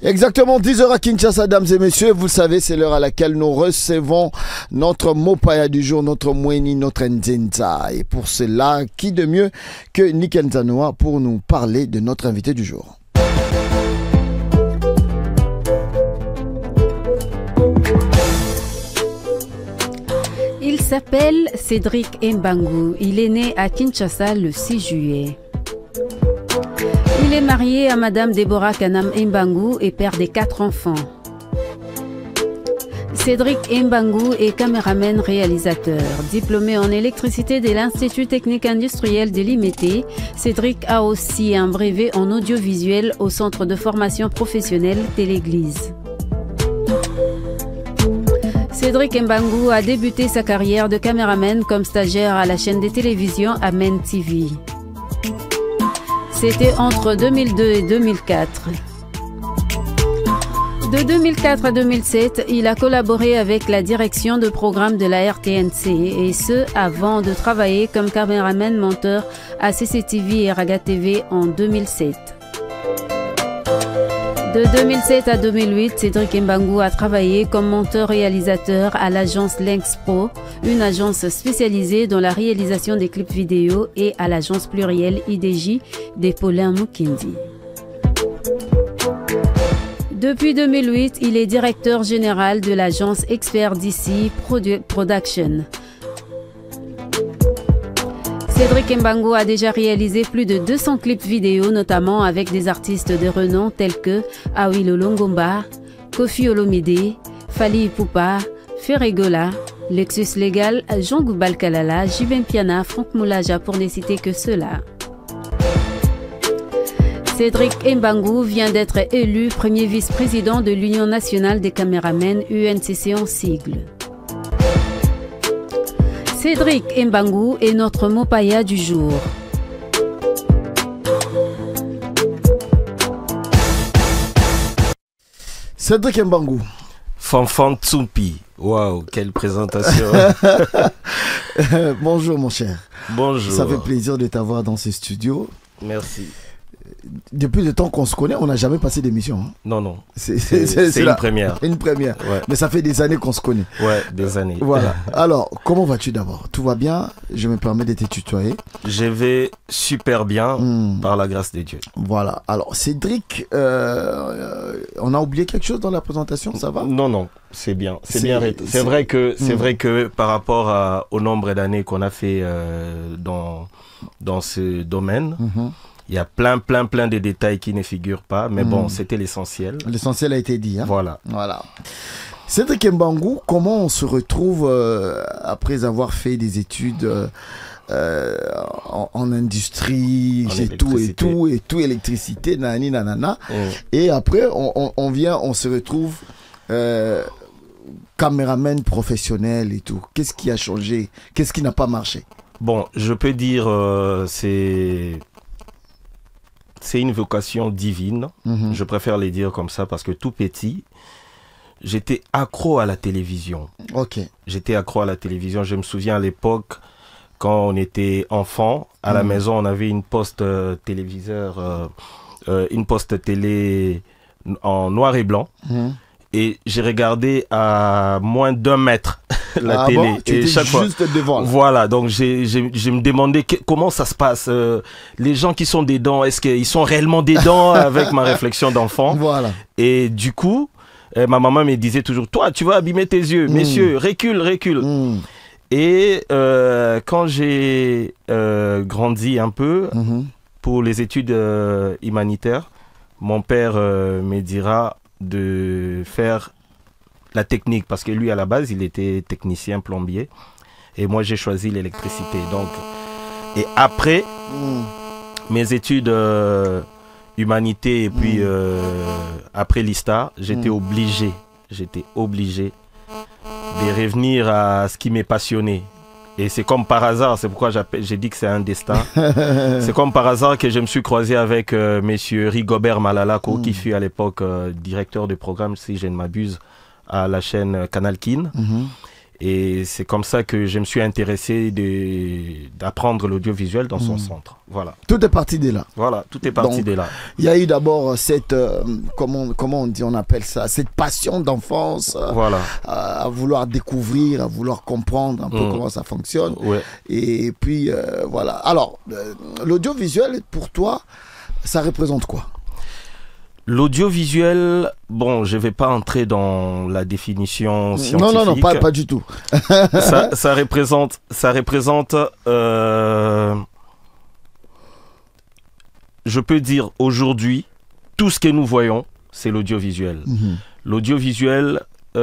Exactement, 10h à Kinshasa, mesdames et messieurs. Vous le savez, c'est l'heure à laquelle nous recevons notre Mopaya du jour, notre Mweni, notre Nzenza. Et pour cela, qui de mieux que Nick Nzanoa pour nous parler de notre invité du jour. Il s'appelle Cédric Mbangu. Il est né à Kinshasa le 6 juillet. Il est marié à Madame Deborah Kanam Mbangu et père des 4 enfants. Cédric Mbangu est caméraman réalisateur. Diplômé en électricité de l'Institut technique industriel de l'IMET, Cédric a aussi un brevet en audiovisuel au Centre de formation professionnelle Téléglise. Cédric Mbangu a débuté sa carrière de caméraman comme stagiaire à la chaîne de télévision Amen TV. C'était entre 2002 et 2004. De 2004 à 2007, il a collaboré avec la direction de programme de la RTNC et ce, avant de travailler comme caméraman monteur à CCTV et Raga TV en 2007. De 2007 à 2008, Cédric Mbangu a travaillé comme monteur-réalisateur à l'agence Lynx Pro, une agence spécialisée dans la réalisation des clips vidéo, et à l'agence plurielle IDJ des Paulin Mukindi. Depuis 2008, il est directeur général de l'agence Expert DC Production. Cédric Mbangu a déjà réalisé plus de 200 clips vidéo, notamment avec des artistes de renom tels que Awilo Longomba, Kofi Olomide, Fally Ipupa, Ferregola, Lexus Legal, Jean Goubal Kalala, Jibin Piana, Franck Moulaja pour ne citer que ceux-là. Cédric Mbangu vient d'être élu premier vice-président de l'Union nationale des caméramans UNCC en sigle. Cédric Mbangu est notre Mopaya du jour. Cédric Mbangu. Fanfan Tsumpi. Waouh, quelle présentation. Bonjour mon cher. Bonjour. Ça fait plaisir de t'avoir dans ce studio. Merci. Depuis le temps qu'on se connaît, on n'a jamais passé d'émission. Hein. Non, non. C'est une première. Une première. Ouais. Mais ça fait des années qu'on se connaît. Ouais, des années. Voilà. Alors, comment vas-tu d'abord? Tout va bien? Je me permets de te tutoyer. Je vais super bien, par la grâce de Dieu. Voilà. Alors, Cédric, on a oublié quelque chose dans la présentation, ça va? Non, non. C'est bien. C'est bien. C'est vrai que par rapport au nombre d'années qu'on a fait dans ce domaine, il y a plein de détails qui ne figurent pas, mais bon, c'était l'essentiel. L'essentiel a été dit. Hein? Voilà. Cédric Mbangu, comment on se retrouve après avoir fait des études en industrie, électricité, nanani, nanana, et après on se retrouve caméraman professionnel et tout. Qu'est-ce qui a changé? Qu'est-ce qui n'a pas marché? Bon, je peux dire c'est une vocation divine. Je préfère les dire comme ça parce que tout petit, j'étais accro à la télévision. Ok. J'étais accro à la télévision. Je me souviens à l'époque, quand on était enfant, à la maison, on avait une poste téléviseur, une poste télé en noir et blanc. Et j'ai regardé à moins d'1 mètre la télé. Bon, tu étais chaque juste fois, devant. Voilà, donc je me demandais comment ça se passe. Les gens qui sont dedans, est-ce qu'ils sont réellement dedans avec ma réflexion d'enfant? Voilà. Et du coup, ma maman me disait toujours, toi, tu vas abîmer tes yeux. Messieurs, recule. Et quand j'ai grandi un peu pour les études humanitaires, mon père me dira de faire la technique parce que lui à la base il était technicien plombier et moi j'ai choisi l'électricité. Donc et après mes études humanité et puis après l'ISTA, j'étais obligé de revenir à ce qui m'est passionné. Et c'est comme par hasard, c'est pourquoi j'ai dit que c'est un destin. C'est comme par hasard que je me suis croisé avec monsieur Rigobert Malalako, qui fut à l'époque directeur de programme, si je ne m'abuse, à la chaîne Canal Kin. Et c'est comme ça que je me suis intéressé d'apprendre l'audiovisuel dans son centre. Voilà. Tout est parti de là. Voilà, tout est parti de là. Il y a eu d'abord cette, comment on dit, on appelle ça, cette passion d'enfance, voilà. À vouloir découvrir, à vouloir comprendre un peu comment ça fonctionne. Ouais. Et puis, voilà. Alors, l'audiovisuel, pour toi, ça représente quoi? L'audiovisuel, bon, je ne vais pas entrer dans la définition scientifique. Non, pas du tout. ça représente je peux dire aujourd'hui, tout ce que nous voyons, c'est l'audiovisuel. L'audiovisuel, à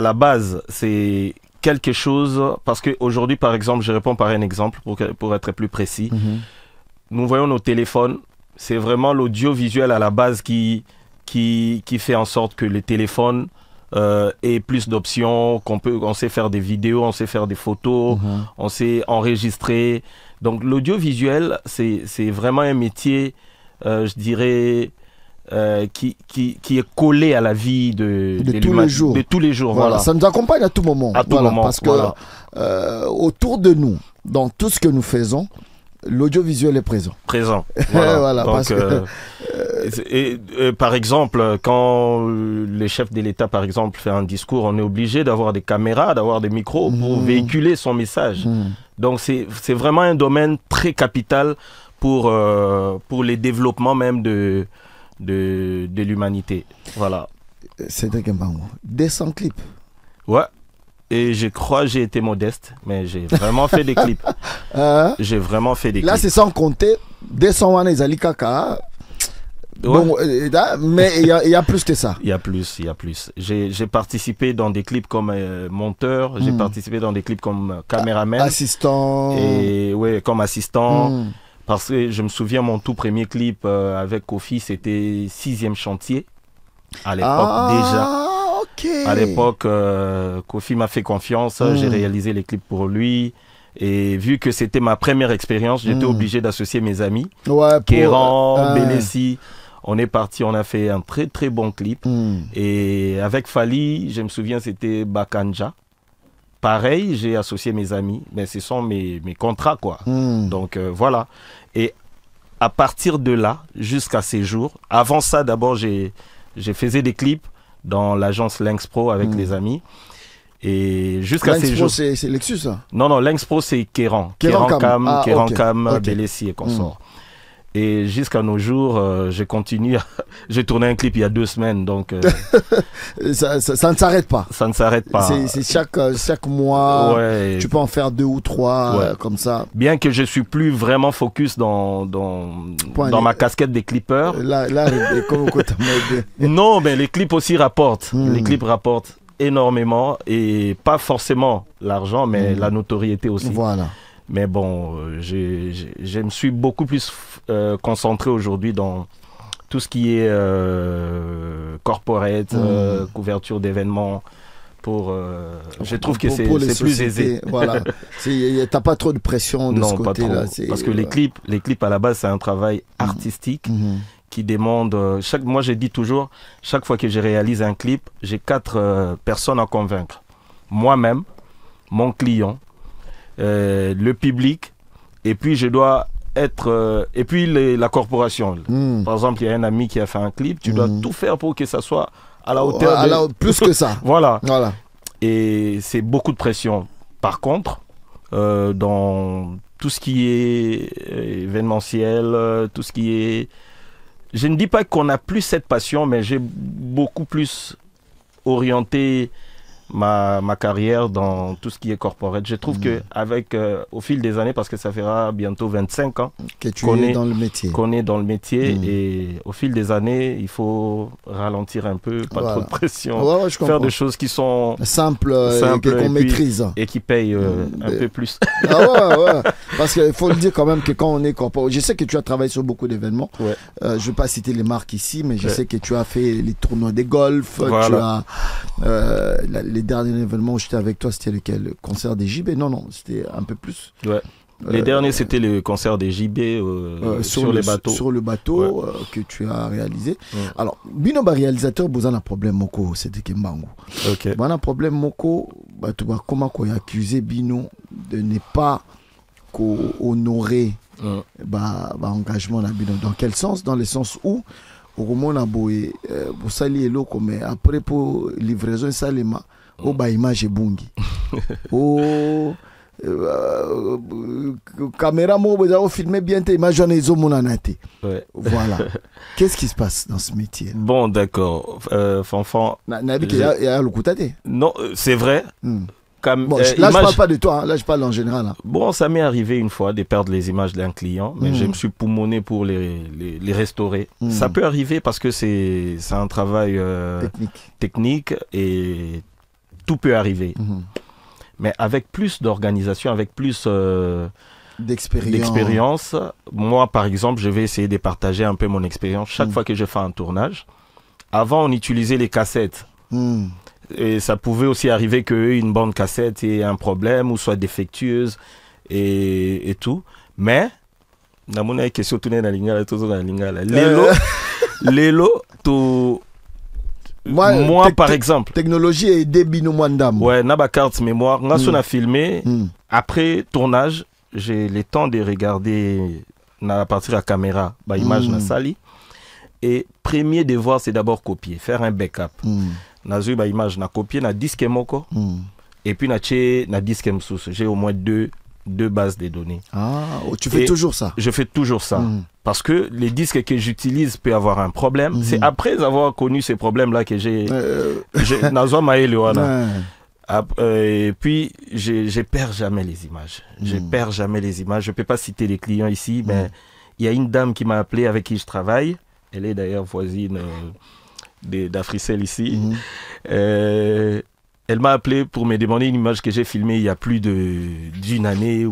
la base, c'est quelque chose, parce qu'aujourd'hui, par exemple, je réponds par un exemple pour être plus précis. Nous voyons nos téléphones. C'est vraiment l'audiovisuel à la base qui fait en sorte que les téléphones aient plus d'options, on sait faire des vidéos, on sait faire des photos, on sait enregistrer. Donc l'audiovisuel, c'est vraiment un métier, je dirais, qui est collé à la vie de tous les jours. De tous les jours. Voilà. Ça nous accompagne à tout moment. À tout moment. Parce que autour de nous, dans tout ce que nous faisons, l'audiovisuel est présent. Voilà. Voilà. Donc, parce que... par exemple, quand le chef de l'État, par exemple, fait un discours, on est obligé d'avoir des caméras, d'avoir des micros pour véhiculer son message. Donc, c'est vraiment un domaine très capital pour les développements même de l'humanité. Voilà. Cédric Mbango, 200 clips. Ouais. Et je crois que j'ai été modeste, mais j'ai vraiment fait des clips. J'ai vraiment fait des clips. Là, c'est sans compter 200 ans, les Kaka. Bon, mais il y a plus que ça. Il y a plus. J'ai participé dans des clips comme monteur, j'ai participé dans des clips comme caméraman. Assistant. Et ouais, comme assistant. Parce que je me souviens, mon tout premier clip avec Kofi, c'était 6e chantier. À l'époque déjà. Okay. À l'époque, Kofi m'a fait confiance, j'ai réalisé les clips pour lui. Et vu que c'était ma première expérience, j'étais obligé d'associer mes amis. Kéran, Bélessi. On est parti, on a fait un très très bon clip. Et avec Fali, je me souviens, c'était Bakanja. Pareil, j'ai associé mes amis, mais ce sont mes contrats, quoi. Donc voilà. Et à partir de là, jusqu'à ces jours, avant ça, d'abord, j'ai faisais des clips dans l'agence Lynx Pro avec les amis. Et jusqu'à ces jours... c'est Lexus, ça? Non, Lynx Pro, c'est Kéran. Kéran Cam, Bélessi et consorts. Et jusqu'à nos jours, j'ai continué. J'ai tourné un clip il y a 2 semaines, donc... ça ne s'arrête pas. Ça ne s'arrête pas. C'est chaque mois, tu peux en faire 2 ou 3, comme ça. Bien que je suis plus vraiment focus dans ma casquette des clippers. Non, mais les clips aussi rapportent. Les clips rapportent énormément, et pas forcément l'argent, mais la notoriété aussi. Voilà. Mais bon, je me suis beaucoup plus concentré aujourd'hui dans tout ce qui est corporate, couverture d'événements. Je trouve que c'est plus aisé. Voilà. T'as pas trop de pression de ce côté-là. Parce que les clips à la base, c'est un travail artistique qui demande... moi, je dis toujours, chaque fois que je réalise un clip, j'ai 4 personnes à convaincre. Moi-même, mon client, le public, et puis je dois être et puis la corporation. Par exemple, il y a un ami qui a fait un clip, tu dois tout faire pour que ça soit à la hauteur plus que ça. Voilà. Et c'est beaucoup de pression. Par contre, dans tout ce qui est événementiel, tout ce qui est... Je ne dis pas qu'on n'a plus cette passion, mais j'ai beaucoup plus orienté ma carrière dans tout ce qui est corporate. Je trouve qu'avec au fil des années, parce que ça fera bientôt 25 ans que tu es dans le métier. Qu'on est dans le métier, et au fil des années, il faut ralentir un peu, pas trop de pression, faire des choses qui sont simples qu'on maîtrise. Et qui payent un peu plus. Parce qu'il faut le dire quand même que quand on est corporate, je sais que tu as travaillé sur beaucoup d'événements. Je ne vais pas citer les marques ici, mais je sais que tu as fait les tournois des golf, tu as les derniers événements où j'étais avec toi, c'était lequel? Le concert des JB? Non, c'était un peu plus. Les derniers, c'était le concert des JB sur les bateaux. Sur le bateau que tu as réalisé. Alors, bino ba réalisateur, vous avez un problème moko, c'était Kimbangu. Ok. Vous avez un problème moko, tu vas comment accuser bino de ne pas honorer engagement na bino. Dans quel sens? Dans le sens où au moment où vous sali eloko, mais après pour livraison salema, au ba image bungi. Oh caméra mo vous avez filmé bien tes images voilà. Qu'est-ce qui se passe dans ce métier? Bon, d'accord. Fanfan. Non, c'est vrai. Bon, là, je parle pas de toi, hein. Là, je parle en général. Hein. Bon, ça m'est arrivé une fois de perdre les images d'un client, mais je me suis poumonné pour les restaurer. Ça peut arriver parce que c'est un travail technique et tout peut arriver. Mais avec plus d'organisation, avec plus d'expérience, moi, par exemple, je vais essayer de partager un peu mon expérience chaque fois que je fais un tournage. Avant, on utilisait les cassettes. Et ça pouvait aussi arriver qu'une bande cassette ait un problème ou soit défectueuse et tout. Mais, moi par exemple. Technologie et débit nous mandam. Ouais, n'a pas carte mémoire. On a filmé. Après tournage, j'ai le temps de regarder à partir de la caméra, image na sali. Et premier devoir, c'est d'abord copier, faire un backup. Nazu ba image na copier na disque moko et puis na disque msous. J'ai au moins deux bases de données. Tu fais toujours ça? Je fais toujours ça parce que les disques que j'utilise peuvent avoir un problème. C'est après avoir connu ces problèmes là que j'ai nazo maele wana. Et puis je perds jamais les images. Je perds jamais les images. Je peux pas citer les clients ici, mais il y a une dame qui m'a appelé avec qui je travaille. Elle est d'ailleurs voisine d'Africel ici. Elle m'a appelé pour me demander une image que j'ai filmée il y a plus d'une année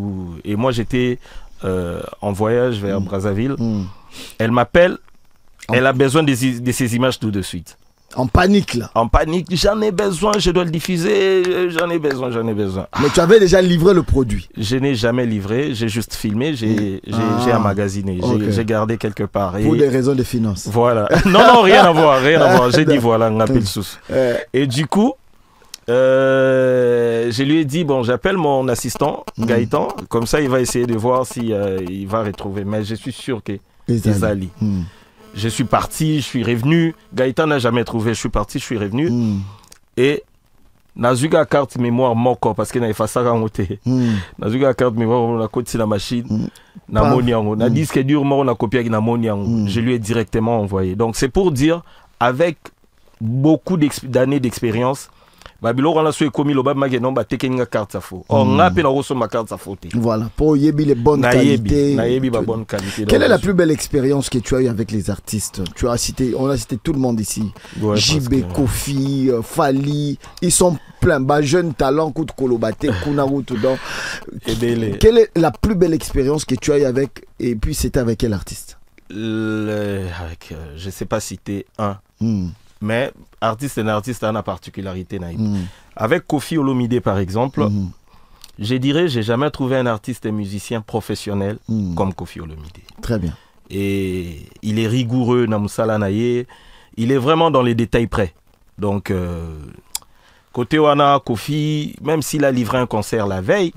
et moi j'étais en voyage vers Brazzaville. Elle m'appelle, elle a besoin de ces images tout de suite. En panique là? En panique, j'en ai besoin, je dois le diffuser, j'en ai besoin. Mais tu avais déjà livré le produit? Je n'ai jamais livré, j'ai juste filmé, j'ai emmagasiné, j'ai gardé quelque part. Pour des raisons de finances? Voilà. Non, rien à voir, j'ai dit voilà, on appelle sous. Et du coup, je lui ai dit, bon, j'appelle mon assistant, Gaëtan, comme ça il va essayer de voir si il va retrouver, mais je suis sûr que Ezali. Je suis parti, je suis revenu. Gaëtan n'a jamais trouvé. Je suis parti, je suis revenu. Et Nazuga carte mémoire moko parce qu'il n'a pas ça à monter. Nazuga carte mémoire on a coté la machine. Na moniango. Na disque dur on a copié avec na moniango. Je lui ai directement envoyé. Donc c'est pour dire avec beaucoup d'années d'expérience. Babilo on a souhaité commis le bas magnon ba tekenga carte sa faux. On a peine reçu ma carte sa faute. Voilà, pour yebi les bonnes qualités. Bonne qualité. Quelle est la plus belle expérience que tu as eu avec les artistes? Tu as cité, on a cité tout le monde ici. Ouais, JB, Kofi, Fali, ils sont pleins, jeunes talents, coup de Kolobate, Kunaru tout dans. Quelle est la plus belle expérience que tu as eu avec, et puis c'était avec quel artiste? Je sais pas citer un. Mais artiste et artiste a une particularité. Avec Kofi Olomide par exemple, je dirais j'ai jamais trouvé un artiste et musicien professionnel comme Kofi Olomide. Très bien. Et il est rigoureux, Namusala Naye. Il est vraiment dans les détails près. Donc, côté Wana, Kofi, même s'il a livré un concert la veille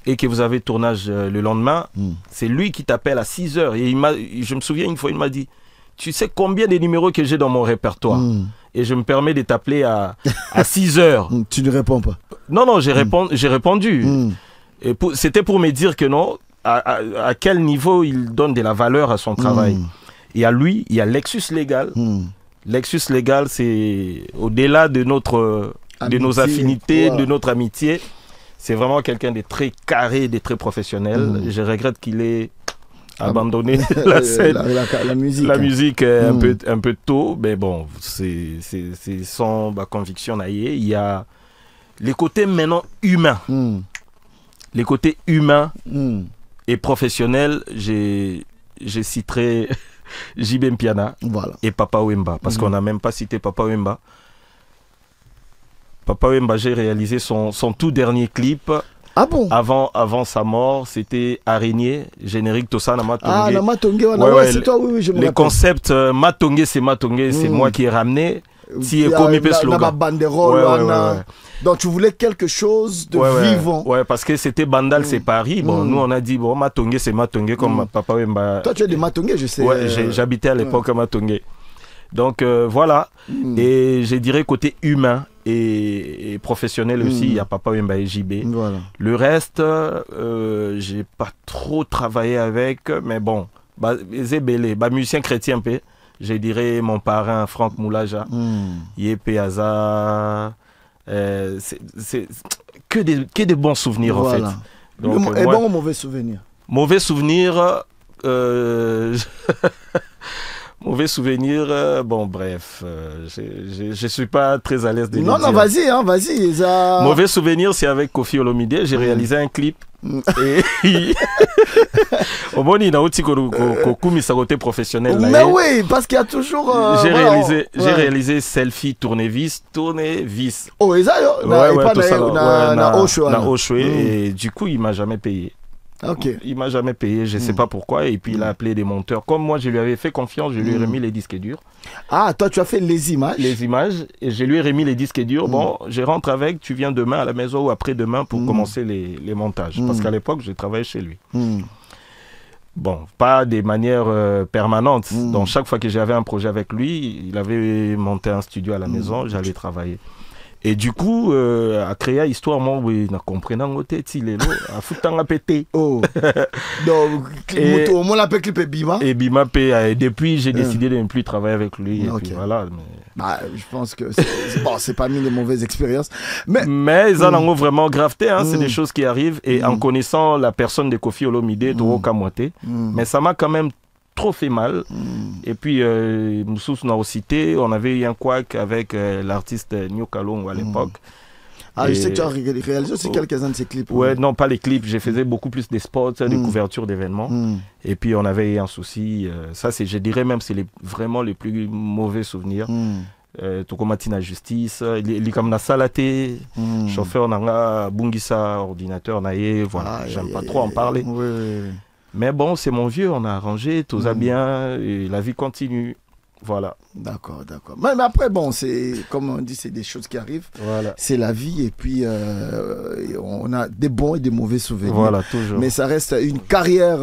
et que vous avez tournage le lendemain, c'est lui qui t'appelle à 6 h. Et je me souviens une fois, il m'a dit, tu sais combien de numéros que j'ai dans mon répertoire et je me permets de t'appeler à 6 h. Tu ne réponds pas? Non, j'ai répondu. C'était pour me dire que non, à quel niveau il donne de la valeur à son travail. Et à lui, il y a Lexus Légal. Lexus Légal, c'est au-delà de nos affinités, de notre amitié. C'est vraiment quelqu'un de très carré, de très professionnel. Je regrette qu'il ait abandonné la scène, la musique un peu tôt, mais bon, c'est son conviction. Il y a les côtés maintenant humains, les côtés humains et professionnels. Je citerai JB Mpiana et Papa Wemba parce qu'on n'a même pas cité Papa Wemba. Papa Wemba, j'ai réalisé son tout dernier clip Ah bon? Avant sa mort, c'était Araignée, générique Tosa Nama Tongue. Ah, Nama Tongue, c'est toi, oui, je me les rappelle. concepts Matongue, c'est moi qui ai ramené. Si est commis le slogan. Banderole, donc tu voulais quelque chose de vivant. Ouais, parce que c'était Bandal, c'est Paris. Bon, nous on a dit bon, Matongue, c'est Matongue comme Papa Wemba. Toi tu es de Matongue, je sais. Ouais, j'habitais à l'époque à Matongue. Donc voilà. Et je dirais côté humain et professionnel aussi, il y a Papa Wemba et JB. Voilà. Le reste, j'ai pas trop travaillé avec, mais bon, Zébélé, musicien chrétien, je dirais mon parrain Franck Moulaja, Yépé Aza, c'est que des bons souvenirs en fait. Donc, et bon ou mauvais souvenir? Mauvais souvenir, mauvais souvenir, bon bref, je suis pas très à l'aise de Non, vas-y, hein, vas-y. Mauvais souvenir, c'est avec Kofi Olomide, j'ai réalisé un clip. Et au moins il y a aussi côté professionnel. Mais oui, parce qu'il y a toujours. J'ai réalisé selfie tournevis. Oh, et ça, et du coup il m'a jamais payé. Okay. Il m'a jamais payé, je sais pas pourquoi. Et puis il a appelé des monteurs. Comme moi, je lui avais fait confiance, je lui ai remis les disques durs. Ah, toi, tu as fait les images? Les images, et je lui ai remis les disques durs. Bon, je rentre avec, tu viens demain à la maison ou après-demain pour commencer les montages. Parce qu'à l'époque, je travaillais chez lui. Bon, pas de manière permanente. Donc chaque fois que j'avais un projet avec lui, il avait monté un studio à la maison, j'allais travailler. Et du coup, à créer histoire, moi, oui, na comprenant côté, il est là, à foutre en pété. Oh. Donc, au moins l'appel clip est Bima. Et Bima paye. Et depuis, j'ai décidé de ne plus travailler avec lui. Et puis voilà. Bah, je pense que c'est pas mis de mauvaises expériences. Mais ils en ont vraiment graveté. Hein, c'est des choses qui arrivent. Et en connaissant la personne de Kofi Olomide, Toro Kamote, mais ça m'a quand même trop fait mal. Et puis Moussous n'a aussi cité, on avait eu un couac avec l'artiste Nyo Kalongo à l'époque. Ah, je sais que tu as réalisé aussi quelques-uns de ces clips. Ouais, non, pas les clips, j'ai faisais beaucoup plus des spots, des couvertures d'événements. Et puis on avait eu un souci, ça c'est, je dirais même, c'est vraiment les plus mauvais souvenirs. Tokomatina Justice, il comme na salaté, chauffeur nanga bungisa ordinateur naie, voilà, j'aime pas trop en parler. Mais bon, c'est mon vieux, on a arrangé, tout va bien, et la vie continue. Voilà. D'accord. Mais après, bon, c'est comme on dit, c'est des choses qui arrivent. Voilà. C'est la vie, et puis on a des bons et des mauvais souvenirs. Voilà, toujours. Mais ça reste une carrière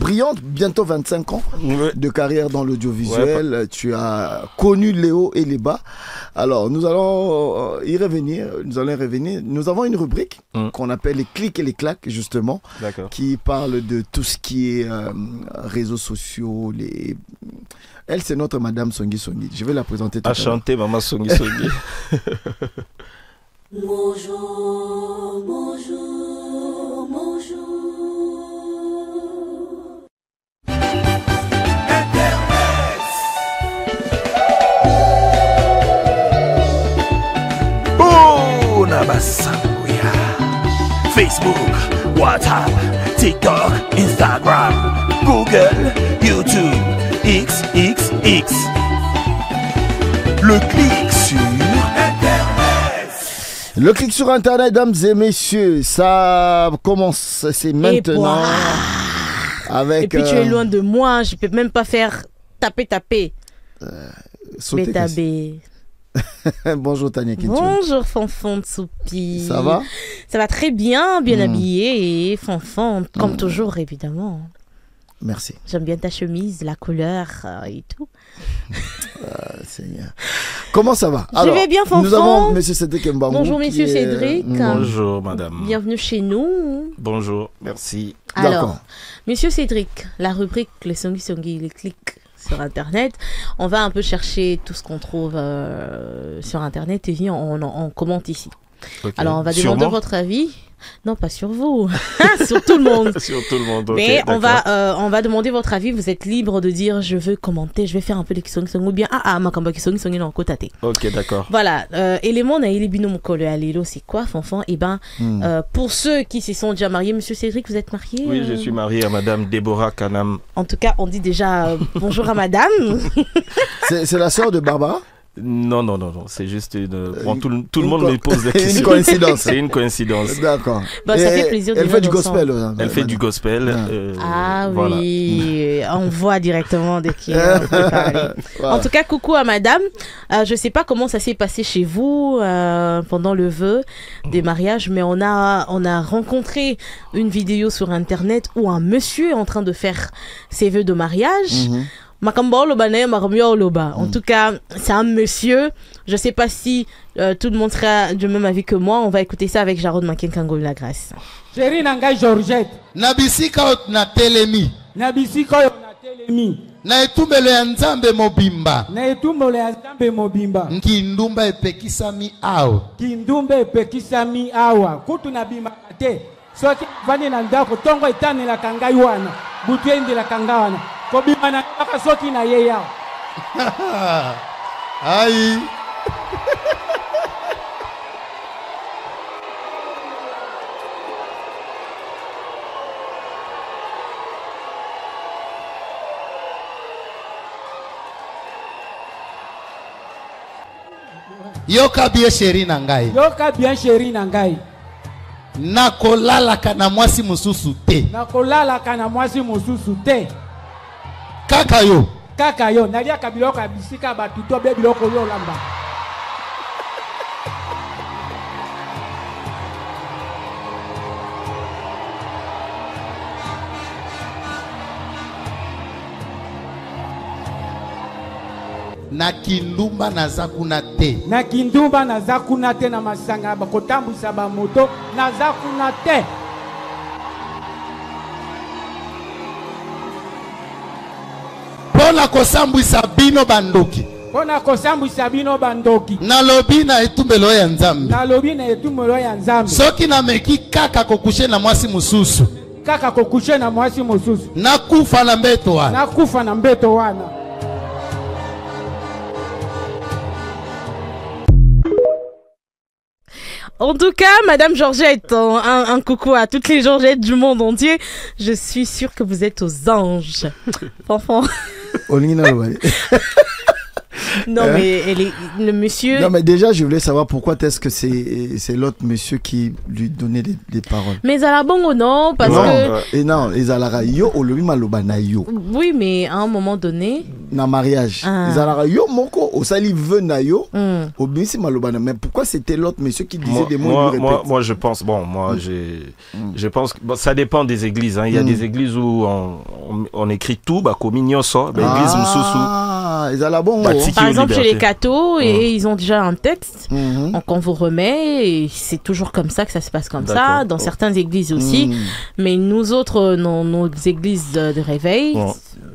brillante, bientôt 25 ans de carrière dans l'audiovisuel. Tu as connu les hauts et les bas. Alors, nous allons y revenir. Nous avons une rubrique qu'on appelle les clics et les claques, justement, qui parle de tout ce qui est réseaux sociaux, Elle, c'est notre Madame Songi Songi. Je vais la présenter tout à l'heure. Enchantée, Maman Songi Songi. Bonjour. Oh, Nabasanguya. Facebook, WhatsApp, TikTok, Instagram, Google, YouTube. XXX. Le clic sur Internet. Le clic sur Internet, dames et messieurs, ça commence, c'est maintenant. Et puis tu es loin de moi, je peux même pas faire taper. Bétabé. Bonjour Tania Kintou. Bonjour Fanfan Tsoupi. Ça va? Ça va très bien, bien habillé et Fanfan, comme toujours évidemment. Merci. J'aime bien ta chemise, la couleur et tout. Seigneur. Comment ça va? Je vais bien, Fanfan. Nous avons M. Cédric Mbangou. Bonjour, M. Cédric. Bonjour, madame. Bienvenue chez nous. Bonjour, merci. Alors, M. Cédric, la rubrique les Songi, les clics sur Internet, on va un peu chercher tout ce qu'on trouve sur Internet et puis on commente ici. Okay. Alors, on va demander votre avis. Non, pas sur vous, sur tout le monde. Sur tout le monde, mais on va demander votre avis. Vous êtes libre de dire je veux commenter, je vais faire un peu de kisong ou bien makamba kisong non kotate. Ok, d'accord. Voilà, élément na ili bino mukolo alilo, c'est quoi Fanfan? Et ben pour ceux qui se sont déjà mariés, Monsieur Cédric, vous êtes marié? Oui, je suis marié à Madame Déborah Kanam. En tout cas, on dit déjà bonjour à Madame. C'est la sœur de Barbara? Non, c'est juste une... Bon, tout le monde me pose des questions. Une coïncidence. C'est une coïncidence. D'accord. Bah, ça fait plaisir de Elle fait du ensemble. gospel. Elle fait du gospel. Voilà. Oui, on voit directement de qui on peut parler. Voilà. En tout cas, coucou à madame. Je sais pas comment ça s'est passé chez vous pendant le vœu des mariages, mais on a rencontré une vidéo sur internet où un monsieur est en train de faire ses vœux de mariage. En tout cas, c'est un monsieur. Je sais pas si tout le monde sera du même avis que moi. On va écouter ça avec Jarod Makenkango la grâce. Chérie Nangai Georgette. Nabisika na telemi. Nabisika na telemi. Na etumbelo ya nzambe mobimba. Na etumbelo ya nzambe mobimba. Nkindumba epekisami awa. Kindumba epekisami awa. Kutu na bima te. Soki vani na ndako tongo etane la kangai wana. Butu ende la kanga wana. Ko bima na ndaka soki na ye yao. Ai. Yoka bien chéri na ngai. Yoka bien chéri na ngai. Nakolala kana mwasi mususu te. Nakolala kana mwasi mususu te. Kaka yo. Kaka yo. Nalia kabiloko ya bisika batuto be biloko yo lamba. Na kindumba naza kuna te. Na kindumba naza kuna te na masanga bakotambwisa ba moto naza kuna te. Pona kosambwisa bino bandoki. Pona kosambwisa bino bandoki. Nalobi na etumbelo ya nzambe. Nalobi na etumbelo ya nzambe. Soki na meki kaka kokushe na mwasi mususu. Kaka kokushe na mwasi mususu. Nakufa na mbeto wana. Nakufa na mbeto wana. En tout cas, Madame Georgette, un coucou à toutes les Georgettes du monde entier. Je suis sûre que vous êtes aux anges. Enfant. Non, mais le monsieur... Non, mais déjà, je voulais savoir pourquoi est-ce que c'est l'autre monsieur qui lui donnait des paroles. Mais à la bongo, non, parce que... Et non, les alara yo, olobi maloba na yo. Oui, mais à un moment donné... Dans mariage. Les alara yo, moko, au sali veut na yo, au bisi maloba na. Mais pourquoi c'était l'autre monsieur qui disait des mots moi, je pense, je pense que ça dépend des églises. Hein. Il y a des églises où on écrit tout, bah, comme ignoso, église msusu. Par exemple, chez les cathos, et ils ont déjà un texte, donc on vous remet, et c'est toujours comme ça que ça se passe comme ça, dans certaines églises aussi. Mais nous autres, nos églises de réveil,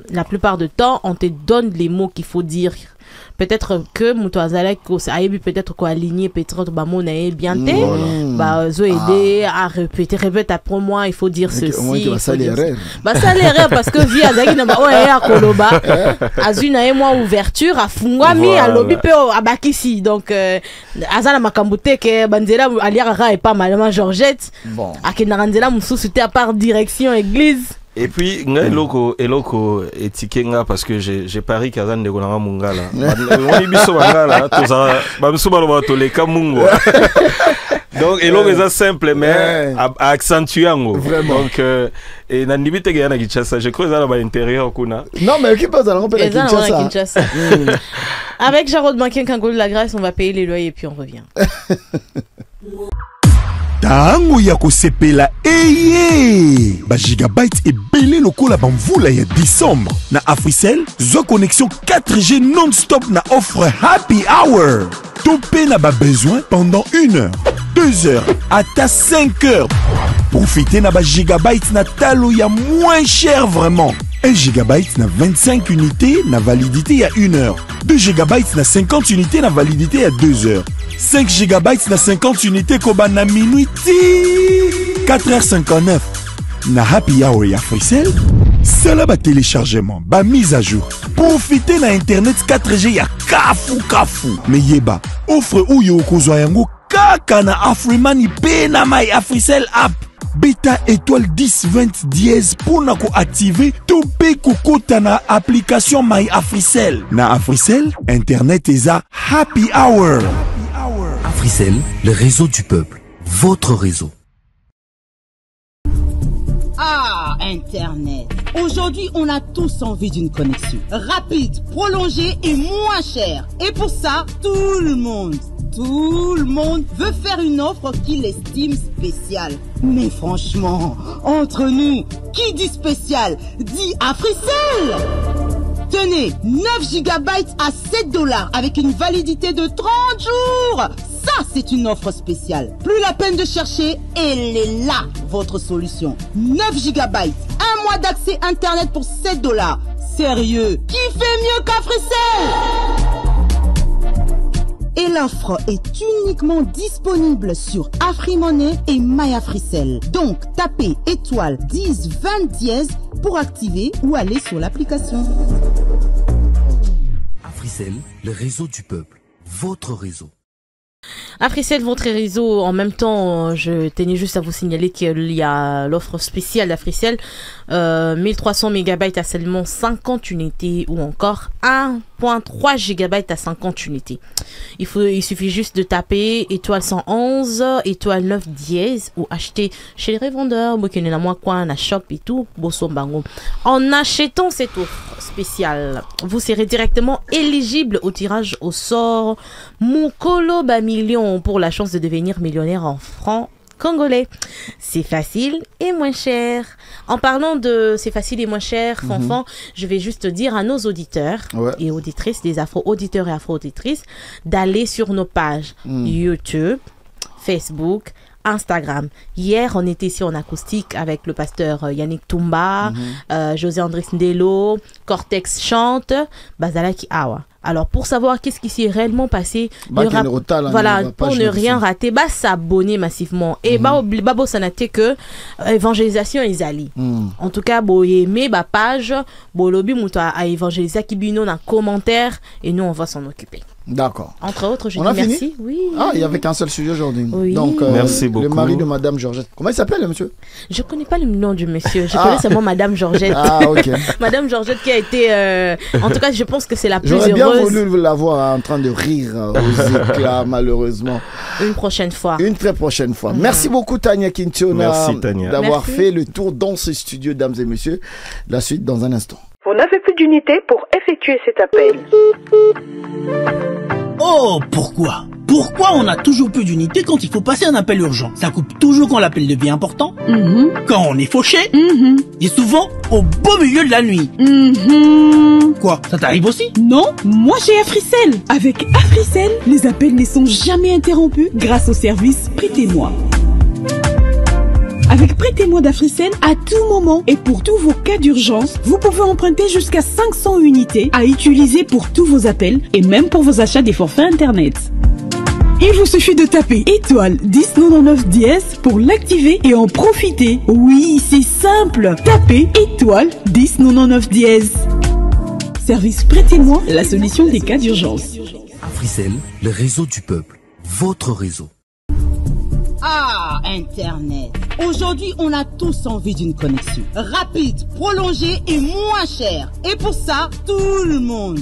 la plupart du temps, on te donne les mots qu'il faut dire. Peut-être que Moutouazalek a eu peut-être quoi aligner peut-être bamon est bien té bah zo aider à répète après moi il faut dire ceci bah ça l'erreur parce que via azaki na ba ouais ya koloba azuna et moi ouverture a fungwami a lobby pe abakisi donc azana makambute ke banzela aliara et pas malama Georgette akena nzela mususu te à part direction église. Et puis, eloko etikenga parce que j'ai pari kazan de gonanga mungala. On biso mungala, toza bamso baloba toleka mungo. Donc eloko est simple mais accentué ngo. Donc et na nibite ga na Kinshasa, je crois ça dans l'intérieur kuna. Non mais qui passe à la Kinshasa. Avec Jarod Makenkango la grâce, on va payer les loyers et puis on revient. Tango ya kosepela ba gigabyte ebele lokola bamvula ya décembre na Africell zo connexion 4G non-stop na offre happy hour topé na ba besoin pendant 1 heure 2 heures ata 5 heures profitez na ba gigabyte na talo ya moins cher vraiment 1 gigabyte na 25 unités na validité ya 1 heure 2 gigabytes na 50 unités na validité ya 2 heures 5 gigabytes na 50 unités koba na minuit 4h59 na happy hour ya Africell. Sala ba téléchargement, ba mise à jour. Profitez na internet 4G ya kafu. Mais yeba, offre ou yo kozwa yango kaka na Afrimoney pe na My Africell app. beta étoile 10 20 dièse pour na ko activer to pe kokota na application My Africell. Na Africell, internet eza happy hour. Africell, le réseau du peuple, votre réseau. Ah, Internet. Aujourd'hui, on a tous envie d'une connexion rapide, prolongée et moins chère. Et pour ça, tout le monde veut faire une offre qu'il estime spéciale. Mais franchement, entre nous, qui dit spécial dit Africell. Tenez, 9 GB à $7 avec une validité de 30 jours. Ça, c'est une offre spéciale. Plus la peine de chercher, elle est là, votre solution. 9 GB, un mois d'accès Internet pour $7. Sérieux, qui fait mieux qu'Africell? Et l'offre est uniquement disponible sur AfriMoney et MyAfricell. Donc, tapez étoile 10 20 dièse pour activer ou aller sur l'application. Africell, le réseau du peuple, votre réseau. Africell, votre réseau. En même temps, je tenais juste à vous signaler qu'il y a l'offre spéciale d'Africell, 1300 MB à seulement 50 unités ou encore 1.3 GB à 50 unités. Il suffit juste de taper étoile 111, étoile 9 dièse ou acheter chez les revendeurs, shop et tout. En achetant cette offre spéciale, vous serez directement éligible au tirage au sort Mukolo Bamillion pour la chance de devenir millionnaire en francs congolais. C'est facile et moins cher. En parlant de c'est facile et moins cher, Fanfan, je vais juste dire à nos auditeurs et auditrices, des afro-auditeurs et afro-auditrices, d'aller sur nos pages YouTube, Facebook, Instagram. Hier, on était ici en acoustique avec le pasteur Yannick Toumba, José Andrés Ndelo, Cortex Chante, Bazalaki Awa. Alors, pour savoir qu'est-ce qui s'est réellement passé, voilà, pour ne rien rater, s'abonner massivement. Et babo sanate que évangélisation Isali. En tout cas, aimer ma page, lobby mouta à évangéliser Kibino dans commentaire et nous on va s'en occuper. D'accord. Entre autres, je dis a merci. Fini? Oui. Ah, il n'y avait qu'un seul sujet aujourd'hui. Oui. Donc, merci beaucoup. Le mari de Madame Georgette. Comment il s'appelle, le monsieur? Je connais pas le nom du monsieur. Je connais seulement Madame Georgette. Ah, ok. Madame Georgette qui a été. En tout cas, je pense que c'est la plus heureuse. J'aurais bien voulu la voir en train de rire aux éclats, malheureusement. Une prochaine fois. Une très prochaine fois. Merci beaucoup, Tania Kintiona, d'avoir fait le tour dans ce studio, dames et messieurs. La suite dans un instant. Vous n'avez plus d'unité pour effectuer cet appel. Oh, pourquoi on a toujours peu d'unités quand il faut passer un appel urgent? Ça coupe toujours quand l'appel devient important, quand on est fauché, et souvent au beau milieu de la nuit. Quoi, ça t'arrive aussi? Non, moi j'ai Africell. Avec Africell, les appels ne sont jamais interrompus grâce au service Prêtez-moi. Avec Prêtez-moi d'Africell, à tout moment et pour tous vos cas d'urgence, vous pouvez emprunter jusqu'à 500 unités à utiliser pour tous vos appels et même pour vos achats des forfaits Internet. Il vous suffit de taper étoile 1099 dièse pour l'activer et en profiter. Oui, c'est simple. Tapez étoile 1099 dièse. Service Prêtez-moi, la solution des cas d'urgence. Africell, le réseau du peuple, votre réseau. Ah, Internet. Aujourd'hui, on a tous envie d'une connexion rapide, prolongée et moins chère. Et pour ça, tout le monde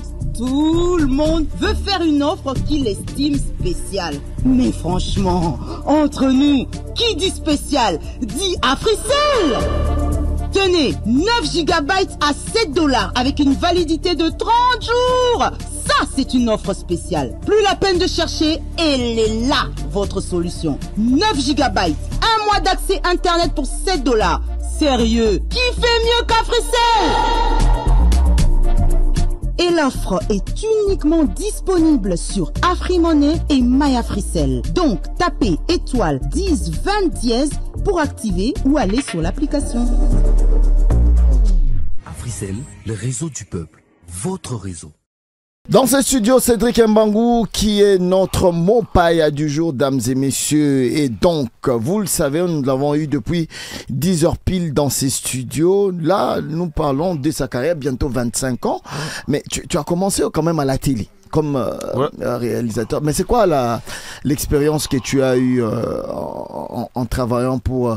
veut faire une offre qu'il estime spéciale. Mais franchement, entre nous, qui dit spécial dit Africell. Tenez, 9 GB à $7 avec une validité de 30 jours. Ça, c'est une offre spéciale. Plus la peine de chercher, elle est là, votre solution. 9 GB, un mois d'accès Internet pour $7. Sérieux, qui fait mieux qu'Africell? Et l'offre est uniquement disponible sur AfriMoney et MyAfricell. Donc, tapez étoile 10 20 dièse pour activer ou aller sur l'application. Africell, le réseau du peuple, votre réseau. Dans ce studio, Cédric Mbangou qui est notre Mopaya du jour, dames et messieurs. Et donc, vous le savez, nous l'avons eu depuis 10 heures pile dans ces studios. Là, nous parlons de sa carrière, bientôt 25 ans. Mais tu as commencé quand même à la télé comme réalisateur. Mais c'est quoi l'expérience que tu as eue en travaillant pour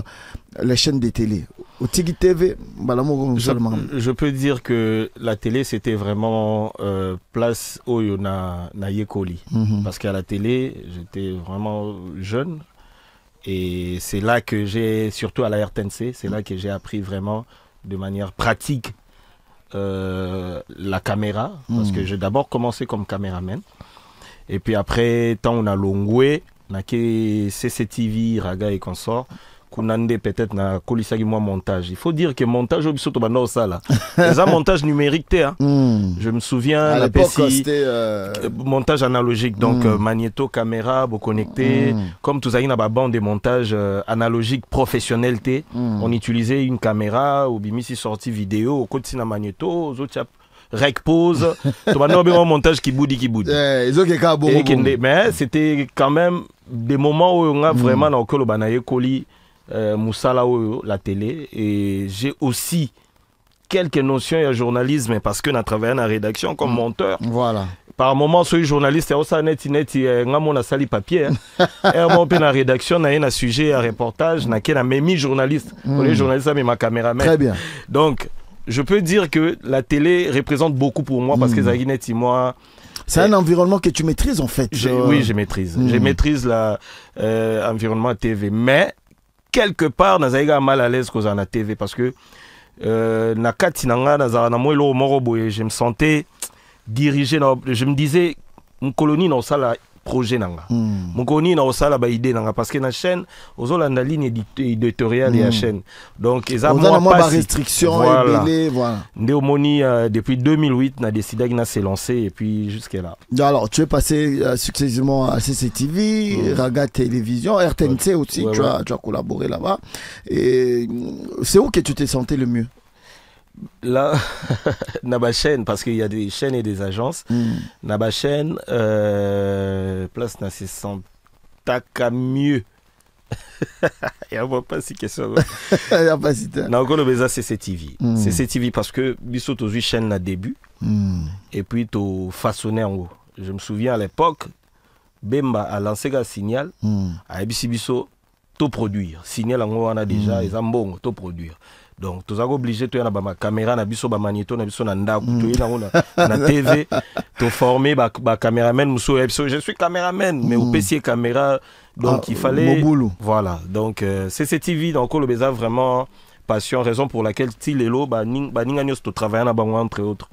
les chaînes de télé. Au Tigi TV, je peux dire que la télé, c'était vraiment place où il y a Yekoli. Parce qu'à la télé, j'étais vraiment jeune. Et c'est là que j'ai, surtout à la RTNC, c'est là que j'ai appris vraiment de manière pratique la caméra. Parce que j'ai d'abord commencé comme caméraman. Et puis après, tant on a Longwe, on a CCTV, Raga et consorts. Kunande peut-être na kolisagi moi montage. Il faut dire que montage au bisoto banda osala. C'est un montage numérique hein. Je me souviens à la PC montage analogique donc magnéto caméra bo connecté comme tout ça na ba bande de montage analogique professionnel té. On utilisait une caméra ou bimisi sortie vidéo au côté na magnéto autres rec pause. Tout un montage qui boudi. Mais c'était quand même des moments où on a vraiment dans le banaye koli Moussala la télé et j'ai aussi quelques notions de journalisme parce que on travaillé dans la rédaction comme monteur. Voilà. Par moment sur journaliste on net on sali papier et on peut la rédaction on a un sujet un reportage n'a qu'un même journaliste pour les journalistes mais ma caméraman. Très bien. Donc je peux dire que la télé représente beaucoup pour moi parce que Zaguinet et moi. C'est un environnement que tu maîtrises en fait. Oui, je maîtrise. Je maîtrise l'environnement TV. Mais quelque part, je suis mal à l'aise quand on a TV parce que je me sentais dirigé. Je me disais, une colonie dans ça projet nanga mon koni na osala ba idée nanga parce que na chaîne ozola na ligne éditoriale et la chaîne donc ils ont pas restriction voilà. Voilà ndé omoni depuis 2008 na décidé na s'est lancé et puis jusqu'à là. Alors tu es passé successivement à CCTV, Raga Télévision, RTNC aussi, tu as collaboré là-bas et c'est où que tu t'es senti le mieux? Là, dans ma chaîne, parce qu'il y a des chaînes et des agences, dans ma chaîne, place n'a se sent mieux. Il n'y a pas si question. Il n'y a pas si tard. Non, le beza CCTV. CCTV parce que bisous aux 8 chaînes na début et puis tu façonné en haut. Je me souviens à l'époque, Bemba a lancé un signal à ABC Bisso, tout produire. Signal en haut on a déjà, ils ont bon, tout produire. Donc, tu es obligé de faire ma caméra, na biso ba magnéto, na biso na ndaku, na TV, tu formé ba caméraman, je suis caméraman, mais au PC caméra, donc il fallait. Voilà, donc CCTV, donc le beza vraiment passion, raison pour laquelle Tilelo, ninga nyos to travailler na bango entre autres,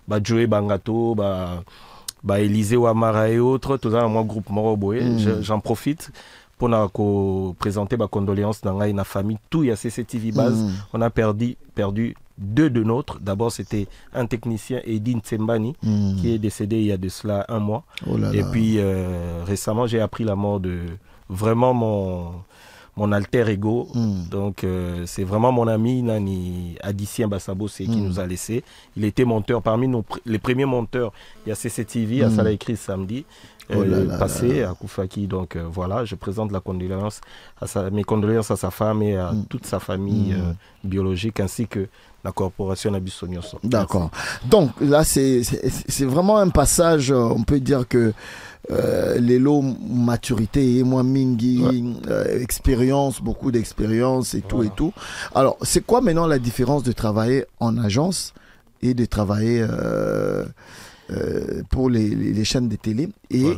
ba Joey Bangato, ba Élysée Ouamara et autres, tout ça, moi groupe Moroboé, j'en profite. Pour présenter ma condoléance dans la famille, tout y a CCTV base. On a perdu 2 de nôtres. D'abord, c'était un technicien, Edine Tsembani, qui est décédé il y a de cela 1 mois. Et puis, récemment, j'ai appris la mort de vraiment mon alter ego. Donc, c'est vraiment mon ami, Nani Adicien Bassabo, qui nous a laissé. Il était monteur, parmi les premiers monteurs. Il y a CCTV, à ça l'a écrit samedi. Passé à Koufaki, donc voilà, je présente mes condoléances à sa femme et à toute sa famille biologique ainsi que la corporation Abissonioso. D'accord. Donc là, c'est vraiment un passage, on peut dire que les lots maturité et moi mingi expérience, beaucoup d'expérience et tout et tout. Alors, c'est quoi maintenant la différence de travailler en agence et de travailler pour les chaînes de télé et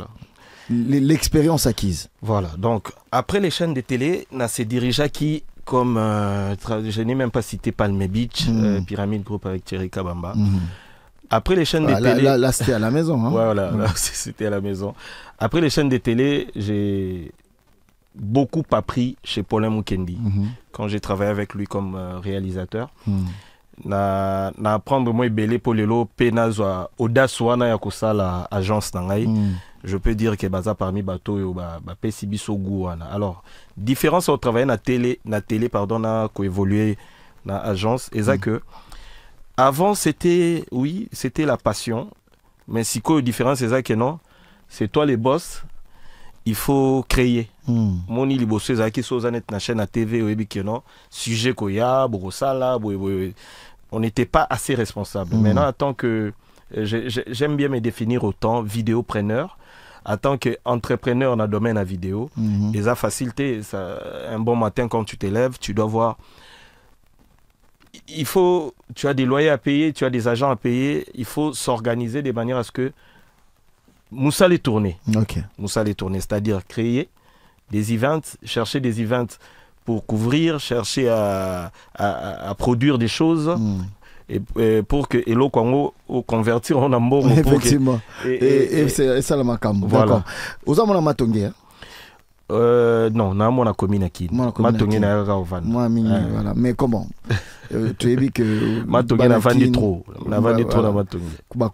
l'expérience acquise? Voilà, donc après les chaînes de télé, on s'est dirigé qui comme je n'ai même pas cité Palme Beach, Pyramide Group avec Thierry Kabamba. Après les chaînes de télé, là c'était à la maison. Hein? Voilà, c'était à la maison. Après les chaînes de télé, j'ai beaucoup appris chez Paulin Mukendi quand j'ai travaillé avec lui comme réalisateur. Na apprendre moi belé pour lelo penazwa audace wana ya kosala agence nangai je peux dire que baza parmi bato yo ba pesi biso gu wana. Alors différence au travail na télé pardon na ko évoluer na agence et ça que avant c'était la passion mais si quoi différence c'est ça que non c'est toi les boss. Il faut créer. Moni liboso ezaki sozanet na chaîne à TV oyebi que non sujet koya borosala on n'était pas assez responsable. Maintenant en tant que j'aime bien me définir autant vidéopreneur en tant qu'entrepreneur dans le domaine à vidéo, et ça facilité. Un bon matin, quand tu t'élèves, tu dois voir. Tu as des loyers à payer, tu as des agents à payer. Il faut s'organiser de manière à ce que Moussa les tourner. Moussa les tourner, c'est-à-dire créer des events, chercher des events pour couvrir, chercher à produire des choses. Et pour que Elo Congo convertir en amour. Effectivement. Et c'est ça le macam. D'accord. Vous avez mon matongé? Non, na mon commune qui. Matongé na Raovan. Moi, voilà. Mais comment? Tu as dit que. Matongé na vendu trop. Na vendu trop na matongé.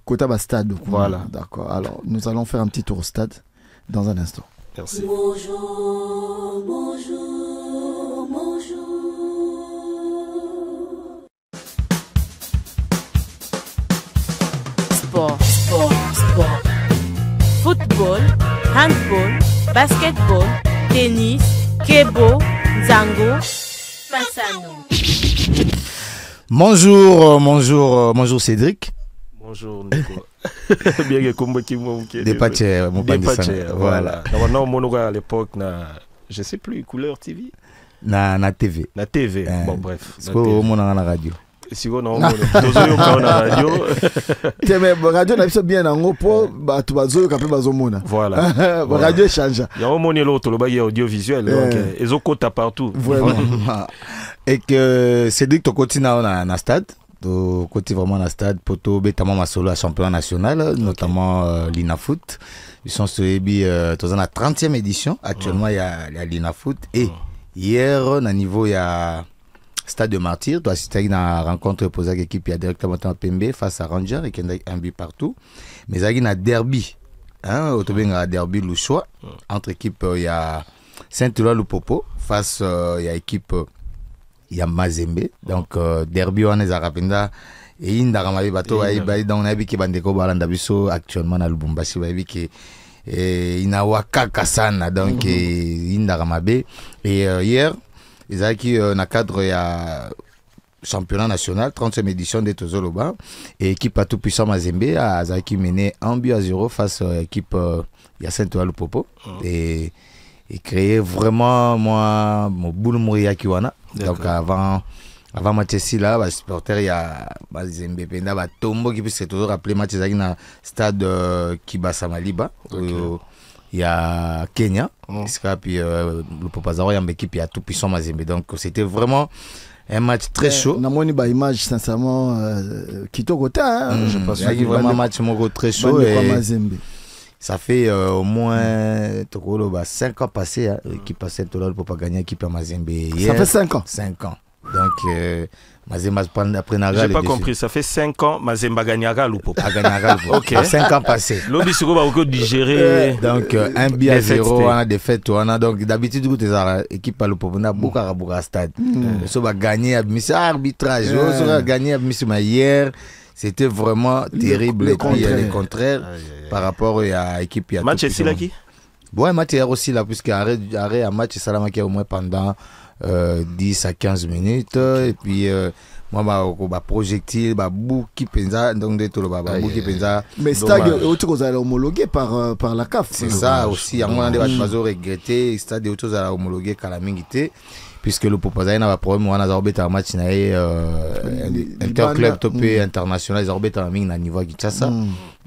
Kota ba stade. Voilà. D'accord. Alors, nous allons faire un petit tour au stade dans un instant. Merci. Bonjour, bonjour, bonjour. Sport. Football, handball, basketball, tennis, kebo, zango, masano. Bonjour Cédric. Bonjour Nico. Bien que comme des pâtés, voilà. Non, mon à l'époque je sais plus couleur TV. Na TV. Na TV. Bon bref. C'est au monde à la radio. Si on a radio. Mais radio n'a pas bien en haut pour tu vas jouer capé bazomona. Voilà. Radio change. Il y a au monde l'autre le bail audiovisuel donc ils ont quota partout. Vraiment. Et que Cédric to continue na stade. To continue vraiment na stade poto betama masolo à championnat national notamment l'INAFoot. Ils sont sur dans la 30e édition actuellement il y a l'INAFoot et hier na niveau il y a Stade de Martyr, tu as assisté à une rencontre opposée à l'équipe qui a directement en PMB face à Ranger et qui a un but partout. Mais il y a un derby, un derby le choix entre équipes, il y a Saint-Éloi-le-Popo face il y a équipe, il y a Mazembe. Donc derby on est à Rapenda et il y a un bateau dans un qui bandeko balandabiso actuellement à Lubumbashi, qui il y a Wakaka Sana donc il y a Ramabe et hier ils ont qui dans le cadre il championnat national 30e édition de Tozoloba et équipe à tout puissant Mazembe a qui mené 1-0 face à l'équipe il Saint-Éloi-le-Popo et créé vraiment moi mon boule mourir kiwana donc avant match ici là les supporters il y a Mazembe penda ba tombo qui puisse toujours rappeler match dans le stade Kibasa Maliba il y a Kenya, puis le Popazaro, il y a une équipe qui a tout puissant Mazembe. Donc c'était vraiment un match très chaud. On a mon image sincèrement qui te côté. Je pense qu'il y a vraiment un match très chaud. Ça fait au moins 5 ans passés qui passait tout là pour pas gagner l'équipe à Mazembe. Ça fait 5 ans. 5 ans. Donc Mazembe après Naga. J'ai pas compris, ça fait 5 ans Mazembe Gagnaga Lupopo. Ok. 5 ans passés. L'obli siko ba ko digérer. Donc 1-0 on a défaite on a donc d'habitude tu as équipe à Lupopo na Buka stade. So ba gagner à miss arbitrage, so ba gagner à miss hier. C'était vraiment terrible et puis le contraire par rapport à l'équipe à match ici là qui? Ouais, match hier aussi là puisque arrêt à match Salama qui au moins pendant 10 à 15 minutes et puis moi ma projectile ba bouki penza donc de tout le ba bouki penza mais stade autre chose homologué par la CAF c'est ça aussi on a des bateaux regretté stade autre chose à homologué Kalamingité puisque le proposé n'a pas problème on a zabeta match na interclub topé international zabeta na mingi na niveau Kinshasa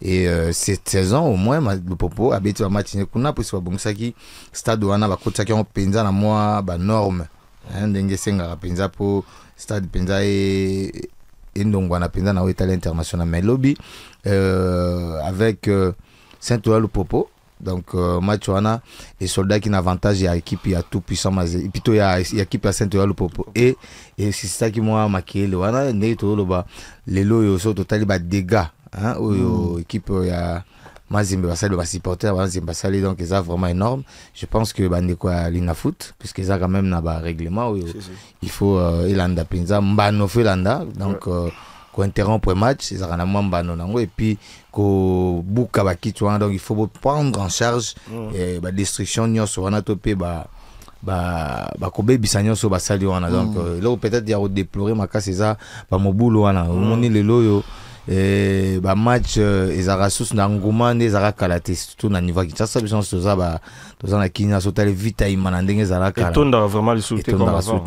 et cette saison au moins le popo abeti match ne kuna pour bongisa ki stade wana ba kotsa ki on penza na moi ba norme ndenge senga penza pour stade penza et ndongwana penza na Italie international mais lobby avec Saint-Éloi-le-Popo donc match wana et soldat qui n'a avantage il y a équipe il y a tout puissant mais plutôt il y a équipe à Saint-Éloi-le-Popo et c'est ça qui moi marqué le wana ne to lo ba les loyo so total ba dégâts équipe il y a Mazembe basali ba supporter Mazembe basali donc c'est vraiment énorme. Je pense que bandeko à l'INAFoot puisque ça quand même na ba règlement il faut ilanda penza mbano felanda donc ko interrompre match ça kana mbano nango et puis ko buka ba kitwa donc il faut prendre en charge ba destruction nyonso wana topé ba kobe bisanyo so basali wana donc là peut-être il y a déplorer makasi ça ba mobulo wana moni lelo yo et ba match ezara sous na nguma ne ezara kalaté surtout na niveau Kinshasa biso toza ba toza na Kenya sota le vita imana ndenge ezara kala et tonda vraiment le sauter comme avant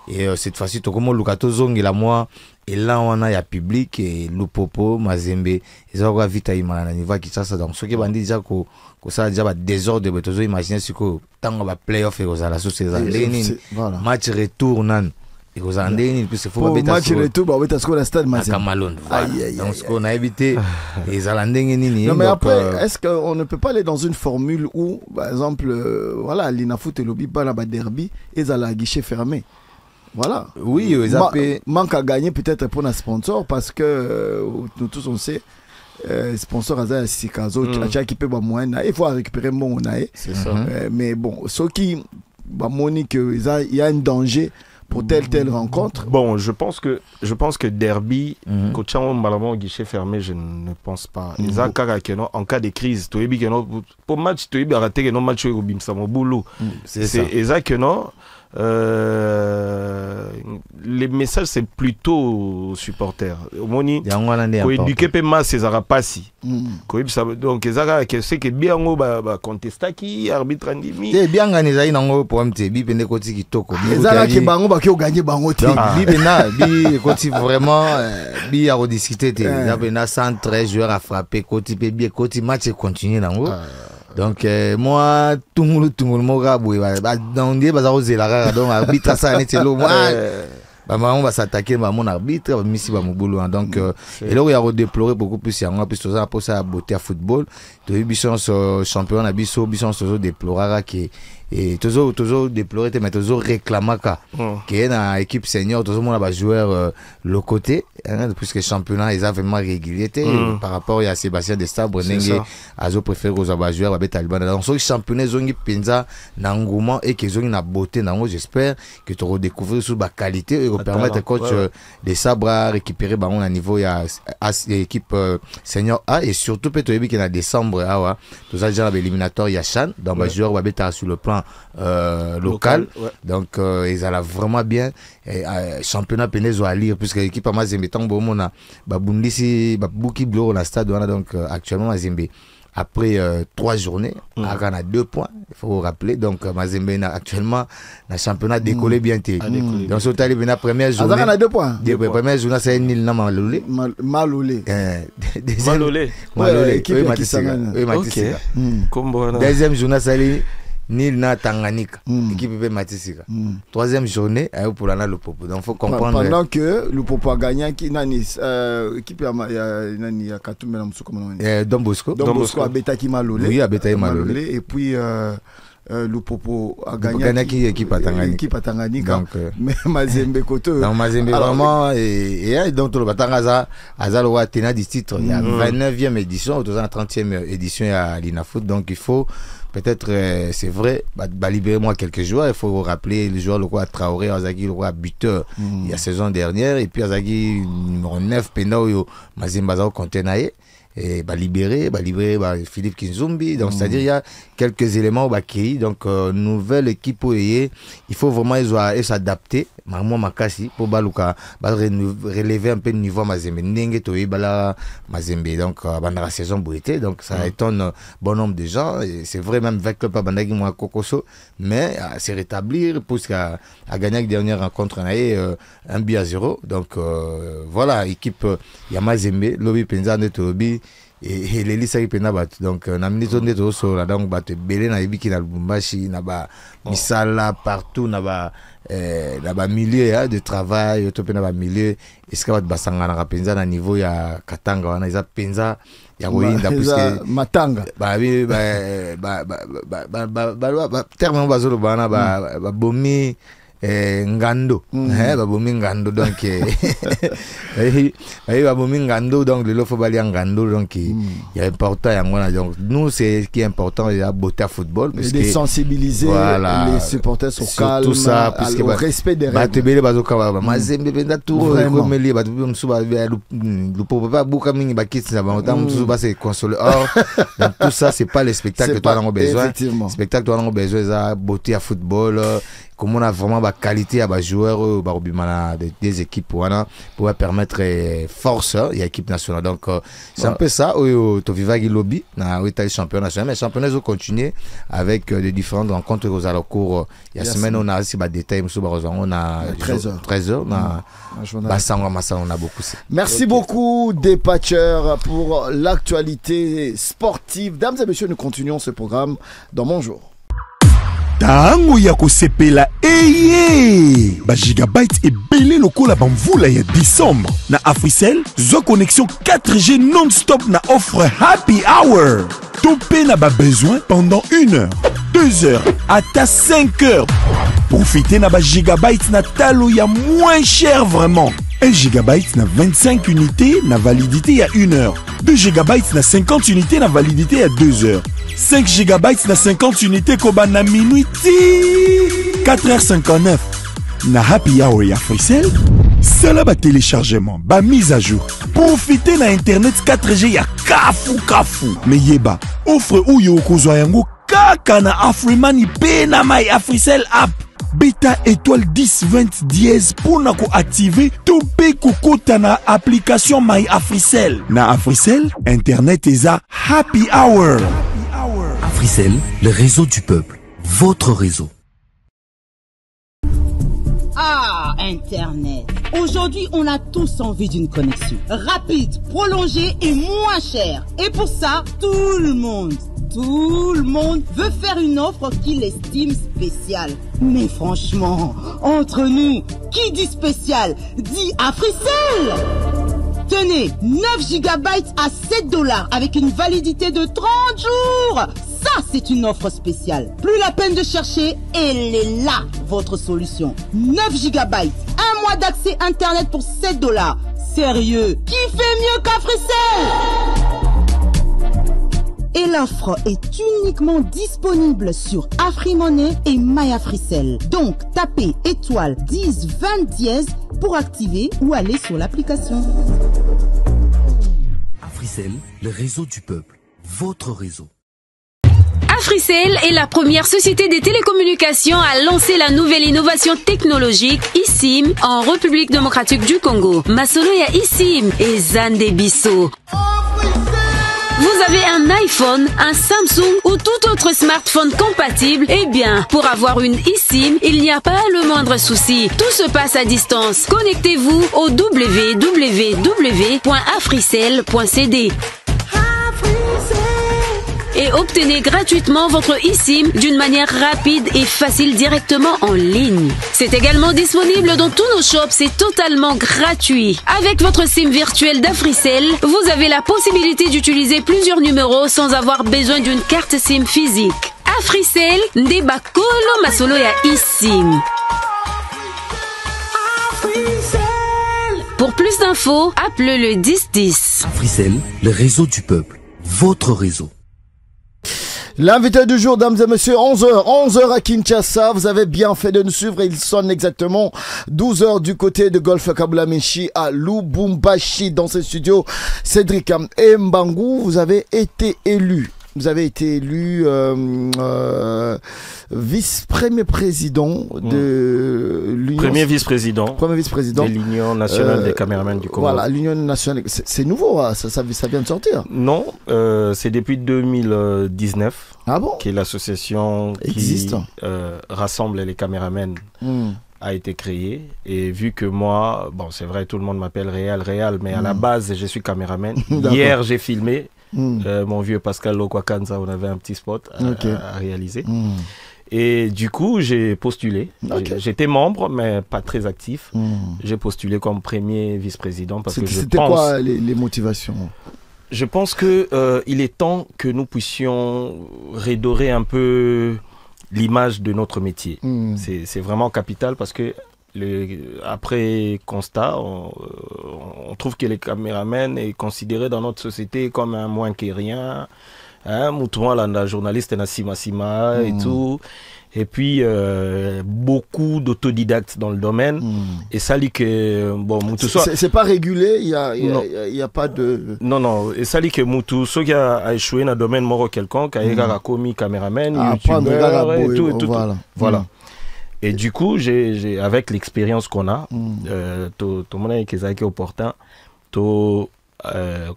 et cette fois-ci to comme lukato zongela moi et là on a ya public et Lupopo Mazembe ezara vita imana na niveau Kinshasa donc ce qui bandi déjà ko ça déjà ba désordre be tozo imaginer siko tango ba playoff et ozala sous ces années match retour nan et aux Andéni puis c'est faut pas match retour ba beta score la stade Mazembe donc ce qu'on a évité les Alandengeni ni. Non mais après est-ce qu'on ne peut pas aller dans une formule où par exemple voilà l'Inafoot et Lobby ba ba derby et à la guichet fermé. Voilà. Oui, manque à gagner peut-être pour un sponsor parce que nous tous on sait sponsor à Sikazo qui peut ba moyen il faut récupérer mon c'est ça. Mais bon ceux qui ba monique il y a un danger pour telle rencontre. Bon, je pense que derby, coach malheureusement guichet fermé, je ne pense pas. En cas de crise, pour match, tu as raté que match au Bimsamo boulot. C'est exact que non. Les messages c'est plutôt aux supporters. Moni, ko éduquer pe mas César passi. Donc César que c'est que bien ngo ba contesta qui arbitre ndimi. C'est bien gagné za inango pour MTB pende koti kitoko. César ki bango ba ki o gagner bango te. Bi bena bi koti vraiment bi a rediscuter te. Ya bena 113 joueurs à frapper koti pe bi koti match continue nango. Donc moi tout le monde moga boy ba dans die bazaro zela donc arbitre ça n'est lo moi bah on va s'attaquer bah mon arbitre missi ba mobulu donc et là il y a redéplorer beaucoup plus il y a plus ça pour ça beauté à football de bichon champion na biso so déplorer qui et toujours déplorer mais toujours réclamer que na équipe senior toujours mon ba joueur le côté puisque championnat ils ont vraiment régulier par rapport à Sébastien Destabre nenge azo préfère aux ba joueurs ba Taliban donc ce championnat zongi penza na nguma et que zongi na beauté nango j'espère que tu redécouvrir sur ba qualité et permettre coach de Sabra récupérer ba on à niveau ya équipe senior A et surtout peut-être que na décembre awa tout ça déjà l'éliminatoire ya Chan dans ba joueur ba beta sur le plan local donc ils allaient vraiment bien championnat penezo à lire puisque l'équipe à Mazembe tant bon mona ba bundisi ba buki blo na stade donc actuellement Mazembe après 3 journées on a 2 points il faut rappeler donc Mazembe actuellement le championnat décollé bien donc sur tali la première journée on a 2 points première journée c'est nil na malolé deuxième journée c'est Nil na Tanganyika, équipe peut Matisika. Troisième journée, pour la Lupopo. Donc faut comprendre. Pendant que Lupopo a gagné, qui nani équipe nani a Katumé na Msuko Malolé. Don Bosco a Betaki Malolé. Oui, a Betaki Malolé. Et puis Lupopo a gagné qui équipe à Tanganyika. Équipe à Tanganyika. Mais Mazembe Koto. Non Mazembe vraiment et donc tout le Batangaza Azalo a tenu du titre. Il y a 29e édition, autour de la 30e édition à l'Inafoot. Donc il faut peut-être c'est vrai libérer moi quelques joueurs il faut vous rappeler le joueur le roi Traoré Azagi le roi buteur il y a saison dernière et puis Azagi numéro 9 Penaoyo Mazembazo Contenaye et libérer Philippe Kinzumbi donc c'est-à-dire il y a quelques éléments qui donc nouvelle équipe il faut vraiment s'adapter Marmo Makasi pour baluka relever un peu le niveau Mazembe ndenge to bala Mazembe donc pendant la saison boité donc ça étonne bon nombre de gens et c'est vrai même avec le Bandagi moi Kokoso mais c'est rétablir puisqu'à gagner la dernière rencontre 1-0 donc voilà équipe ya Mazembe Lobby Penza de Tobi et les lisa qui pena bat donc na minute de to so la donc bat belé na ibiki na Lubumbashi na ba misala partout na ba milieu de travail to pena ba milieu est-ce que bat basanga na penza na niveau ya Katanga wana isa penza ya koyinda puisque matanga ba terme bazolo bana ba bomi ngando babomi ngando donc babomi ngando donc le faut bali ngando donc il y a important donc nous c'est ce qui est important il y a beauté à football parce que sensibiliser les supporters sont calmes tout ça puisque au respect des règles batebele bazoka Mazembe benda tout comme les batu msuba le peuple pas beaucoup mingi bakiti na bango msuba c'est consoler or donc tout ça c'est pas le spectacle que toi on a besoin spectacle toi on a besoin ça beauté à football comme on a vraiment la qualité à joueurs des équipes pour permettre force il y a équipe nationale. Donc c'est un peu ça au Vivagi Lobby na Italie champion national, mais championnat ont continué avec des différentes rencontres aux alentours. Il y a semaine on a aussi des détails on a 13h on a beaucoup. Merci beaucoup Dépatcheur pour l'actualité sportive. Dames et messieurs, nous continuons ce programme dans Mon Jour. Tango ya kosepela gigabyte ebele lokola bamvula ya décembre na Africell zo connexion 4G non-stop na offre Happy Hour. Topé na besoin pendant 1 heure, 2 heures, ata 5 heures. Profitez na gigabyte na talo ya moins cher vraiment. 1 gigabyte na 25 unités na validité à 1 heure. 2 gigabytes na 50 unités na validité à 2 heures. 5 gigabytes na 50 unités koba na minuit 4h59. Na Happy Hour ya Africell, sala ba téléchargement, ba mise à jour. Profitez na internet 4G ya kafu. Mais yeba, offre ou yo kozwa yango kaka na Afriman pe na My Africell app. Beta étoile 10 20 dièse pour na ko activer topé kokota na application My Africell. Na Africell, internet eza Happy Hour. Africell, le réseau du peuple, votre réseau. Ah, Internet. Aujourd'hui, on a tous envie d'une connexion rapide, prolongée et moins chère. Et pour ça, tout le monde veut faire une offre qu'il estime spéciale. Mais franchement, entre nous, qui dit spécial dit Africell. Tenez, 9 GB à $7 avec une validité de 30 jours. Ça, c'est une offre spéciale. Plus la peine de chercher, elle est là, votre solution. 9 GB, 1 mois d'accès Internet pour $7. Sérieux, qui fait mieux qu'Africell? Et l'offre est uniquement disponible sur AfriMoney et MyAfricell. Donc, tapez étoile 10 20 dièse pour activer ou aller sur l'application. Africell, le réseau du peuple, votre réseau. Africell est la première société des télécommunications à lancer la nouvelle innovation technologique eSIM en République démocratique du Congo. Masolo ya eSIM et Zande Bisso. Vous avez un iPhone, un Samsung ou tout autre smartphone compatible? Eh bien, pour avoir une eSIM, il n'y a pas le moindre souci. Tout se passe à distance. Connectez-vous au www.africell.cd et obtenez gratuitement votre eSIM d'une manière rapide et facile directement en ligne. C'est également disponible dans tous nos shops, c'est totalement gratuit. Avec votre SIM virtuelle d'Africell, vous avez la possibilité d'utiliser plusieurs numéros sans avoir besoin d'une carte SIM physique. Africell, ndeba kolo masolo ya eSIM. Pour plus d'infos, appelez le 1010. Africell, le réseau du peuple, votre réseau. L'invité du jour, dames et messieurs, 11h à Kinshasa. Vous avez bien fait de nous suivre. Il sonne exactement 12h du côté de Golfe Kabulamenchi à Lubumbashi dans ce studio. Cédric Mbangu, vous avez été élu. Vous avez été élu vice-premier président de l'Union. Premier vice-président. De l'Union nationale des caméramans du Congo. Voilà, l'Union nationale. C'est nouveau, ça vient de sortir. Non, c'est depuis 2019. Ah bon? Que l'association qui rassemble les caméramans a été créée. Et vu que moi, bon, c'est vrai, tout le monde m'appelle Réal, mais à la base, je suis caméraman. Hier, j'ai filmé. Mon vieux Pascal Lokwakanza, on avait un petit spot à réaliser. Et du coup, j'ai postulé. J'étais membre, mais pas très actif. J'ai postulé comme premier vice-président parce que je pense... C'était quoi les motivations? Je pense que il est temps que nous puissions redorer un peu l'image de notre métier. C'est vraiment capital parce que après constat, on trouve que les caméramans est considéré dans notre société comme un moins que rien. Moutouma, la journaliste est Sima et tout. Et puis, beaucoup d'autodidactes dans le domaine. Et ça dit que... Bon, c'est pas régulé, il y a pas de... Non. Et ça dit que Moutou, ceux qui a échoué dans le domaine moro quelconque, a commis caméraman, youtubeur et tout. Voilà. Et du coup, avec l'expérience qu'on a, tout le monde est opportun,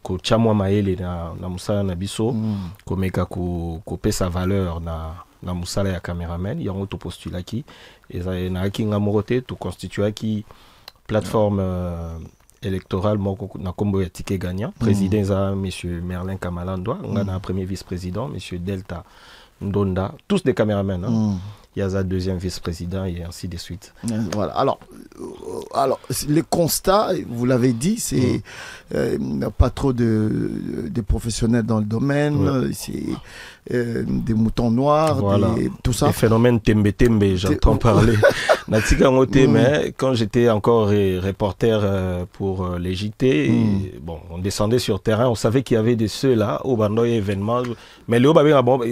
ko chamwa maele na musala na biso, ko meka ko pesa valeur na musala ya cameraman, yango to postulaki, et na ki ngamorote to constituaki plateforme électorale na kombo ya ticket gagnant. Président za monsieur Merlin Kamalandwa, on a un premier vice-président monsieur Delta Ndonda, tous des caméramans. Hein. Il y a un deuxième vice-président et ainsi de suite. Voilà. Alors les constats, vous l'avez dit, c'est pas trop de professionnels dans le domaine, c'est des moutons noirs, voilà. Tout ça. Des phénomènes tembe, j'entends parler. Mais quand j'étais encore reporter pour les JT, bon, on descendait sur terrain, on savait qu'il y avait de ceux-là au bandoy événement, mais le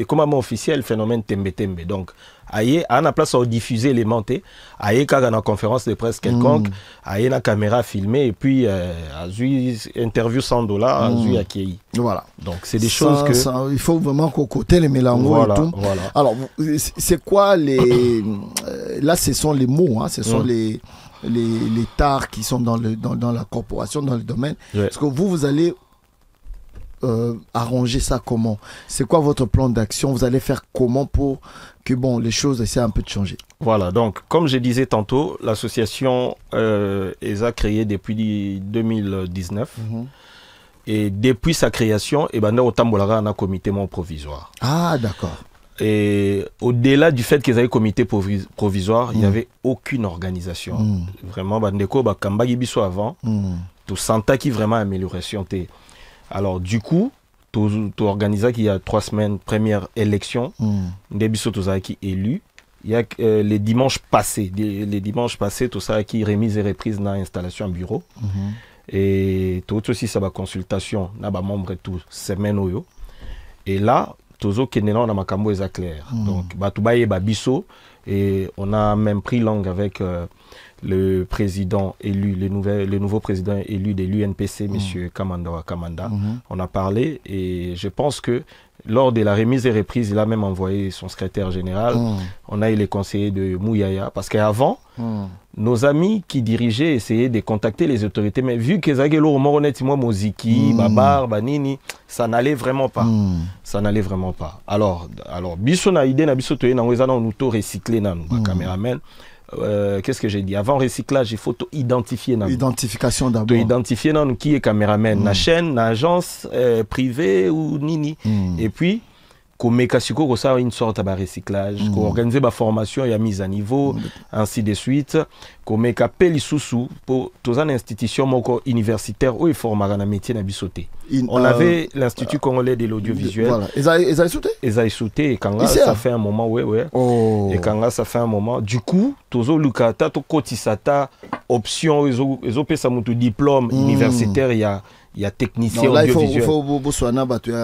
comme un officiel, phénomène tembe. Donc, aïe, à la place où diffuser les montés, aïe, quand on a une conférence de presse quelconque, aïe, la caméra filmée, et puis, interview $100, à qui. Voilà. Donc, c'est des choses que. Il faut vraiment cocoter les mélangos et tout. Voilà. Alors, c'est quoi les. Là, ce sont les mots, hein, ce sont les tares qui sont dans la corporation, dans le domaine. Parce que vous allez. Arranger ça comment? C'est quoi votre plan d'action? Vous allez faire comment pour que les choses essaient un peu de changer? Voilà, donc comme je disais tantôt, l'association est créée depuis 2019 et depuis sa création, on a un comité provisoire. Ah d'accord. Et au-delà du fait qu'ils avaient comité provisoire, il n'y avait aucune organisation. Vraiment, avant, tout senta qui vraiment amélioration. Alors, du coup, tu as organisé qu'il y a 3 semaines, première élection, Ndebiso qui élu. Il y a les dimanches passés, tout ça qui remise et reprise dans l'installation en bureau. Et tout aussi, ça va consultation, na ba membre tout semaine oyo. Et là, tozo kenena na makambo eza clair. Donc, batubaye babiso et on a même pris langue avec le président élu, le nouveau président élu de l'UNPC, M. Kamanda. On a parlé et je pense que lors de la remise et reprise, il a même envoyé son secrétaire général. On a eu les conseillers de Mouyaya. Parce qu'avant, nos amis qui dirigeaient essayaient de contacter les autorités. Mais vu qu'ils avaient Moziki, Babar, Banini, ça n'allait vraiment pas. Ça n'allait vraiment pas. Alors biso na idée na biso toye na ngweza na auto recycler na caméraman. Qu'est-ce que j'ai dit? Avant recyclage, il faut identifier. Identification d'abord. Identifier qui est caméraman, la chaîne, l'agence privée ou nini. Et puis, comme ça une sorte de recyclage, organiser la formation et la mise à niveau, ainsi de suite. Comme appel sous pour toutes les institutions universitaires où ils forment un métier na bisoté. On avait l'Institut congolais de l'audiovisuel. Voilà. Ils avaient sauté. Ils avaient sauté et quand ça fait un moment, Et quand ça fait un moment, du coup, tozo lukata to kotisata option ils ont payé ça mon diplôme universitaire il y a technicien audiovisuel. Il faut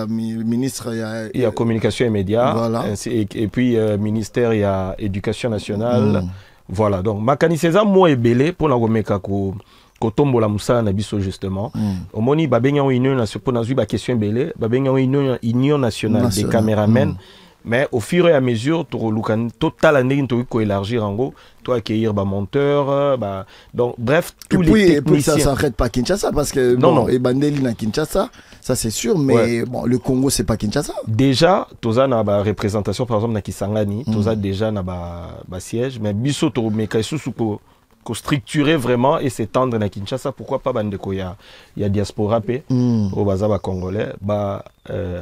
ministre il y a communication et médias. Voilà. Et puis ministère il y a éducation nationale. Voilà. Donc makaniseza mo ebele pour na komeka ko kotombo la musala na biso justement. Omoni babenga union nationale pour nazui ba question ebele, babenga union nationale des caméramens. Mais au fur et à mesure, tu as total année to élargir en gros, toi accueillir ba monteur, donc bref tous les techniciens. Et puis ça s'arrête pas Kinshasa parce que non. Et Bandeli na Kinshasa, ça c'est sûr, mais bon le Congo c'est pas Kinshasa. Déjà, toza na ba représentation par exemple na Kisangani, toza déjà na ba siège, mais biso to meka susu ko structurer vraiment et s'étendre na Kinshasa, pourquoi pas bandeko ya diaspora pe au bazaba congolais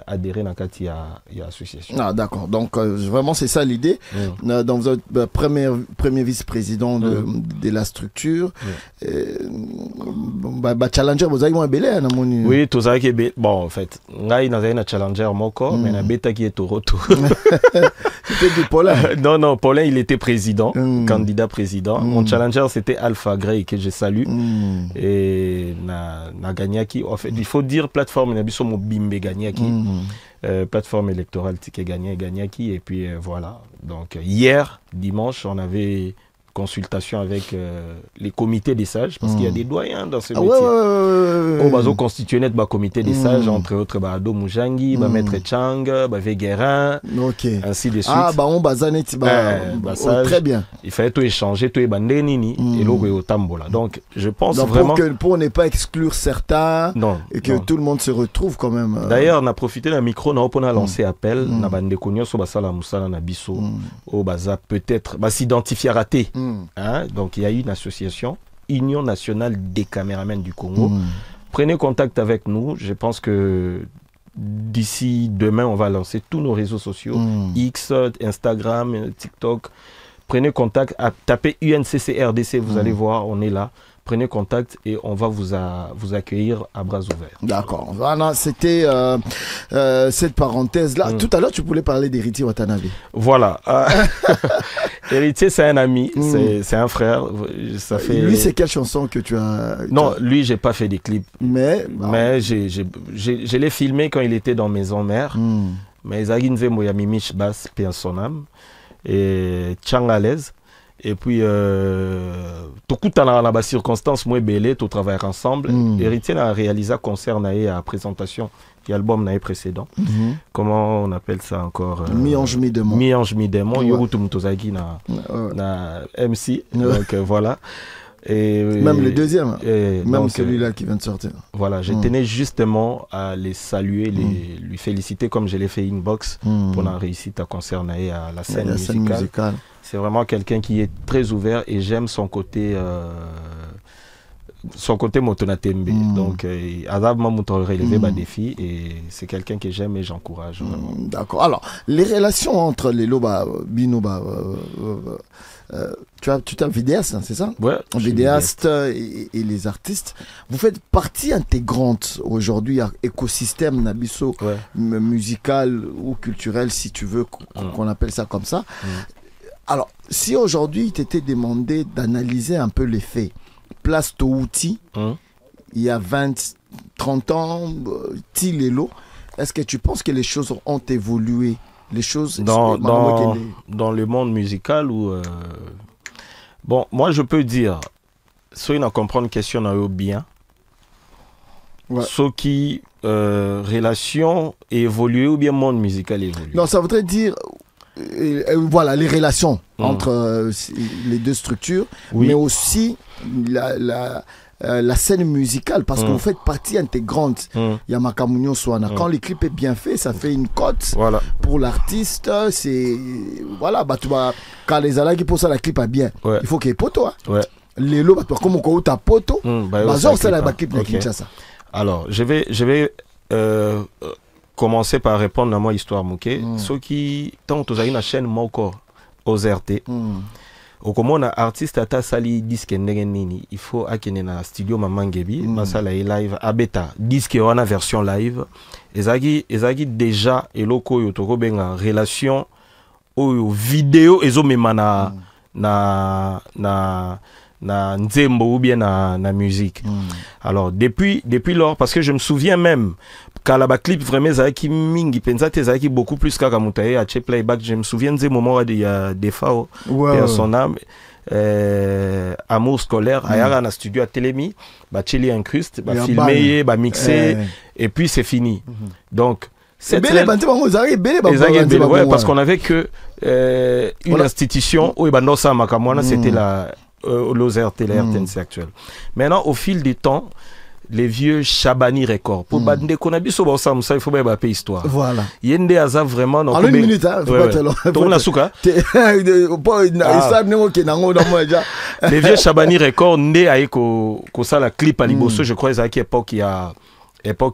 adhérer na kati ya association. Ah d'accord. Donc vraiment c'est ça l'idée. Donc vous êtes premier vice-président de la structure. Challenger vous avez un belé na moni. Oui, tout ça qui bon en fait, ngai na zai na challenger moko mais na beta qui est Toronto. C'était du Paulin. Non, Paulin il était président, candidat président. Mon challenger c'était Alpha Gray que je salue et na gagnaki en fait, il faut dire plateforme na biso mo bimbe gagnaki. Plateforme électorale ticket gagnaki et puis voilà. Donc hier dimanche on avait consultation avec les comités des sages, parce qu'il y a des doyens dans ce métier. Ouais. Au bazo constitué net, comité des sages, entre autres, Ado Moujangi, Maître Chang, Véguerin, ainsi de suite. On bazanet, très bien. Il fallait tout échanger, tout ébander nini, et l'eau au tambola. Donc, je pense donc, vraiment. Pour ne pas exclure certains, et que tout le monde se retrouve quand même. D'ailleurs, on a profité d'un micro, on a lancé appel, on a bandé konyo, so basala musala na biso, au baza peut-être, s'identifier à rater. Hein? Donc il y a une association, Union nationale des caméramans du Congo. Prenez contact avec nous. Je pense que d'ici demain, on va lancer tous nos réseaux sociaux, X, Instagram, TikTok. Prenez contact, tapez UNCCRDC, vous allez voir, on est là. Prenez contact et on va vous accueillir à bras ouverts. D'accord. Voilà, c'était cette parenthèse-là. Tout à l'heure, tu voulais parler d'Héritier Watanabe. Voilà. Héritier, c'est un ami, c'est un frère. Ça fait... Lui, c'est quelle chanson que tu as... Non, lui, j'ai pas fait des clips. Mais je l'ai filmé quand il était dans Maison Mère. Mais Zaginze Moyamimish Bass, paix à son âme. Et Chang à l'aise. Et puis, tout dans la circonstance, moi, belé, tout travaille ensemble. Héritier a réalisé un concert à présentation de l'album précédent. Comment on appelle ça encore Mi-Ange Mi-Démon. Mi-Ange Mi-Démon. Yorutu Mutozagi na MC. Donc, voilà. Et, même le deuxième, même celui-là qui vient de sortir. Voilà, je tenais justement à les saluer, lui féliciter comme je l'ai fait inbox pour la réussite à concert à la scène musicale. C'est vraiment quelqu'un qui est très ouvert et j'aime son côté motonatembe. Donc, Azab Mamouto relevé des défis et c'est quelqu'un que j'aime et j'encourage. D'accord. Alors, les relations entre les Loba, Binoba, tu es un vidéaste, hein, c'est ça? Ouais. Vidéaste et les artistes. Vous faites partie intégrante aujourd'hui à l'écosystème Nabiso musical ou culturel, si tu veux qu'on appelle ça comme ça. Alors, si aujourd'hui il t'était demandé d'analyser un peu les faits, place Touti, il y a 20, 30 ans, Tilelo, est-ce que tu penses que les choses ont évolué? Les choses dans le monde musical ou bon, moi je peux dire, soit il comprendre une question bien, soit qui relation évolue ou bien monde musical évolue. Non, ça voudrait dire voilà les relations entre les deux structures, mais aussi la scène musicale, parce que vous faites partie intégrante. Il y a Makamunyo Swana. Quand le clip est bien fait, ça fait une cote pour l'artiste. C'est voilà, quand les alagi pour ça, la clip est bien. Il faut qu'il y ait poto. Les lots, comme on a poto, c'est la clip de Kinshasa. Alors, je vais commencer par répondre à moi histoire Mouké. Ceux qui tant aux une chaîne Moko aux RT. Au comment on a artiste à sali disque nini, il faut akene na studio Mamangebi, masala live abeta disque on a version live. Ezagi déjà eloko yotoko benga relation au vidéo ezo memana na nzembo ou bien na musique. Alors depuis lors, parce que je me souviens même quand la clip vraiment zaki mingi pensate zaki beaucoup plus qu'à Kamutaye à playback. Je me souviens des moments il y a des fois son âme amour scolaire ayara na studio à Télémi ba chili incruste ba filmer ba mixer et puis c'est fini. Donc parce qu'on avait que une institution où Ibanosa Makamwana c'était la l'OZRT, la RTNC actuelle. Maintenant, au fil du temps, les vieux Chabani Records, pour Bande Konabi, il faut bien payer histoire. Voilà. Yende Aza vraiment. En une minute, hein, faut pas te les vieux Chabani Records, né à ça la clip à Liboso, je crois, à quelle époque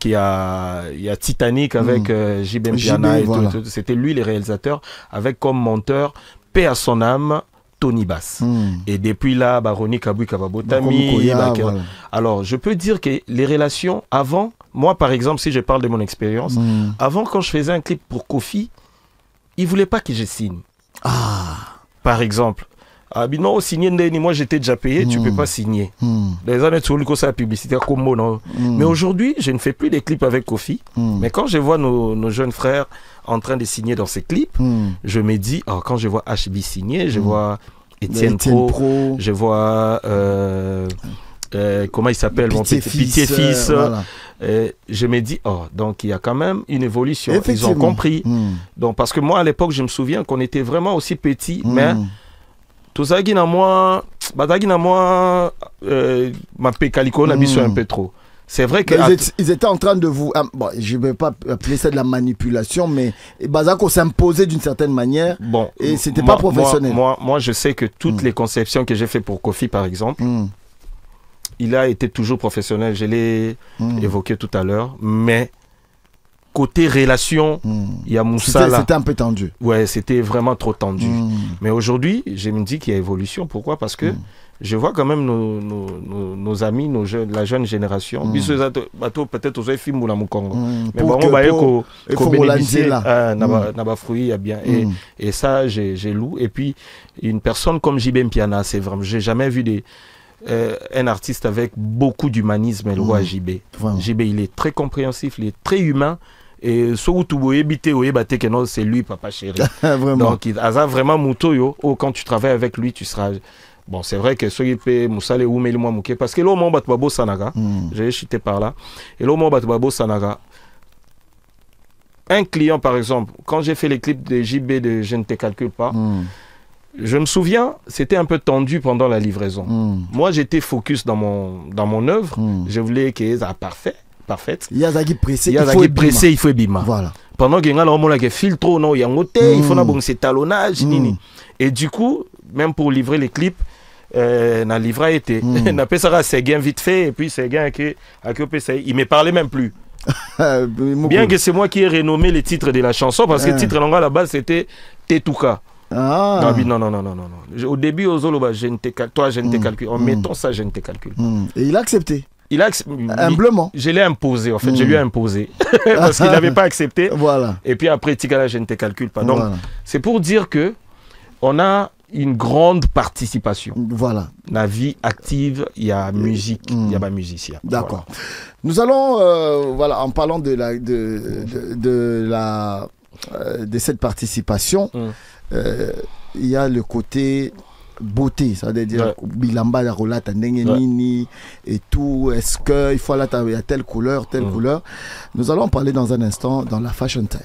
il y a Titanic avec JB Mpiana et tout. C'était lui, les réalisateurs, avec comme monteur, paix à son âme, Tony Bass. Et depuis là, Roni Kabui Kababotami. Alors, je peux dire que les relations avant, moi par exemple, si je parle de mon expérience, avant quand je faisais un clip pour Kofi, il ne voulait pas que je signe. Par exemple. Non, signer, moi j'étais déjà payé, tu ne peux pas signer. Les années de la publicité, non. Mais aujourd'hui, je ne fais plus des clips avec Kofi. Mais quand je vois nos jeunes frères en train de signer dans ces clips, je me dis, quand je vois HB signer, je vois Étienne Pro, je vois comment il s'appelle, mon petit fils. Voilà. Je me dis, oh, donc il y a quand même une évolution. Ils ont compris. Donc, parce que moi, à l'époque, je me souviens qu'on était vraiment aussi petits, mais tout ça, ma pécalico, on a mis un peu trop. C'est vrai que... Ils étaient en train de vous... Bon, je ne vais pas appeler ça de la manipulation, mais Bazako s'imposait d'une certaine manière. Bon, et c'était pas professionnel. Moi, je sais que toutes les conceptions que j'ai fait pour Kofi, par exemple, il a été toujours professionnel. Je l'ai évoqué tout à l'heure. Mais côté relation, il y a Moussa là. C'était un peu tendu. Ouais, c'était vraiment trop tendu. Mais aujourd'hui, je me dis qu'il y a évolution. Pourquoi? Parce que je vois quand même nos amis, la jeune génération. Peut-être aux films ou la Mukongo. Mais bon, on va bénéficier n'a fruit bien. Et ça, j'ai loué. Et puis, une personne comme JB Mpiana, c'est vraiment, j'ai jamais vu un artiste avec beaucoup d'humanisme, le roi JB. JB, il est très compréhensif, il est très humain. Et c'est lui, papa chéri. Donc, il a vraiment mouto. Quand tu travailles avec lui, tu seras... Bon, c'est vrai que ceux qui paient Moussale ou Mélimoué Mouké, parce que là, au moment Batbabo Sanaga, j'ai chuté par là, et là, au moment Batbabo Sanaga, un client, par exemple, quand j'ai fait les clips de JB de Je ne te calcule pas, je me souviens, c'était un peu tendu pendant la livraison. Moi, j'étais focus dans mon œuvre, je voulais qu'elle soit parfaite. Yazagi pressé, il faut bima. Voilà. Pendant qu'il y a un filtre, non, il y a un hôtel, il faut un talonnage, et du coup, même pour livrer les clips, na livra été na pesara c'est gain vite fait et puis c'est gain il me parlait même plus. Bien que c'est moi qui ai renommé les titres de la chanson parce que le titre à la base c'était Tetuka. Non. Au début aux Zoloba je ne te calcule en mettant ça je ne te calcule. Et il a accepté. Humblement. Je l'ai imposé en fait, je lui ai imposé parce qu'il n'avait pas accepté. Voilà. Et puis après Tigala je ne te calcule pas. Donc c'est pour dire que on a une grande participation. Voilà. La vie active, il y a musique, il y a pas musicien. D'accord. Voilà. Nous allons, voilà, en parlant de cette participation, il y a le côté beauté, ça veut dire bilamba la rolata nini et tout. Est-ce que il faut là il y a telle couleur. Nous allons en parler dans un instant dans la Fashion Time.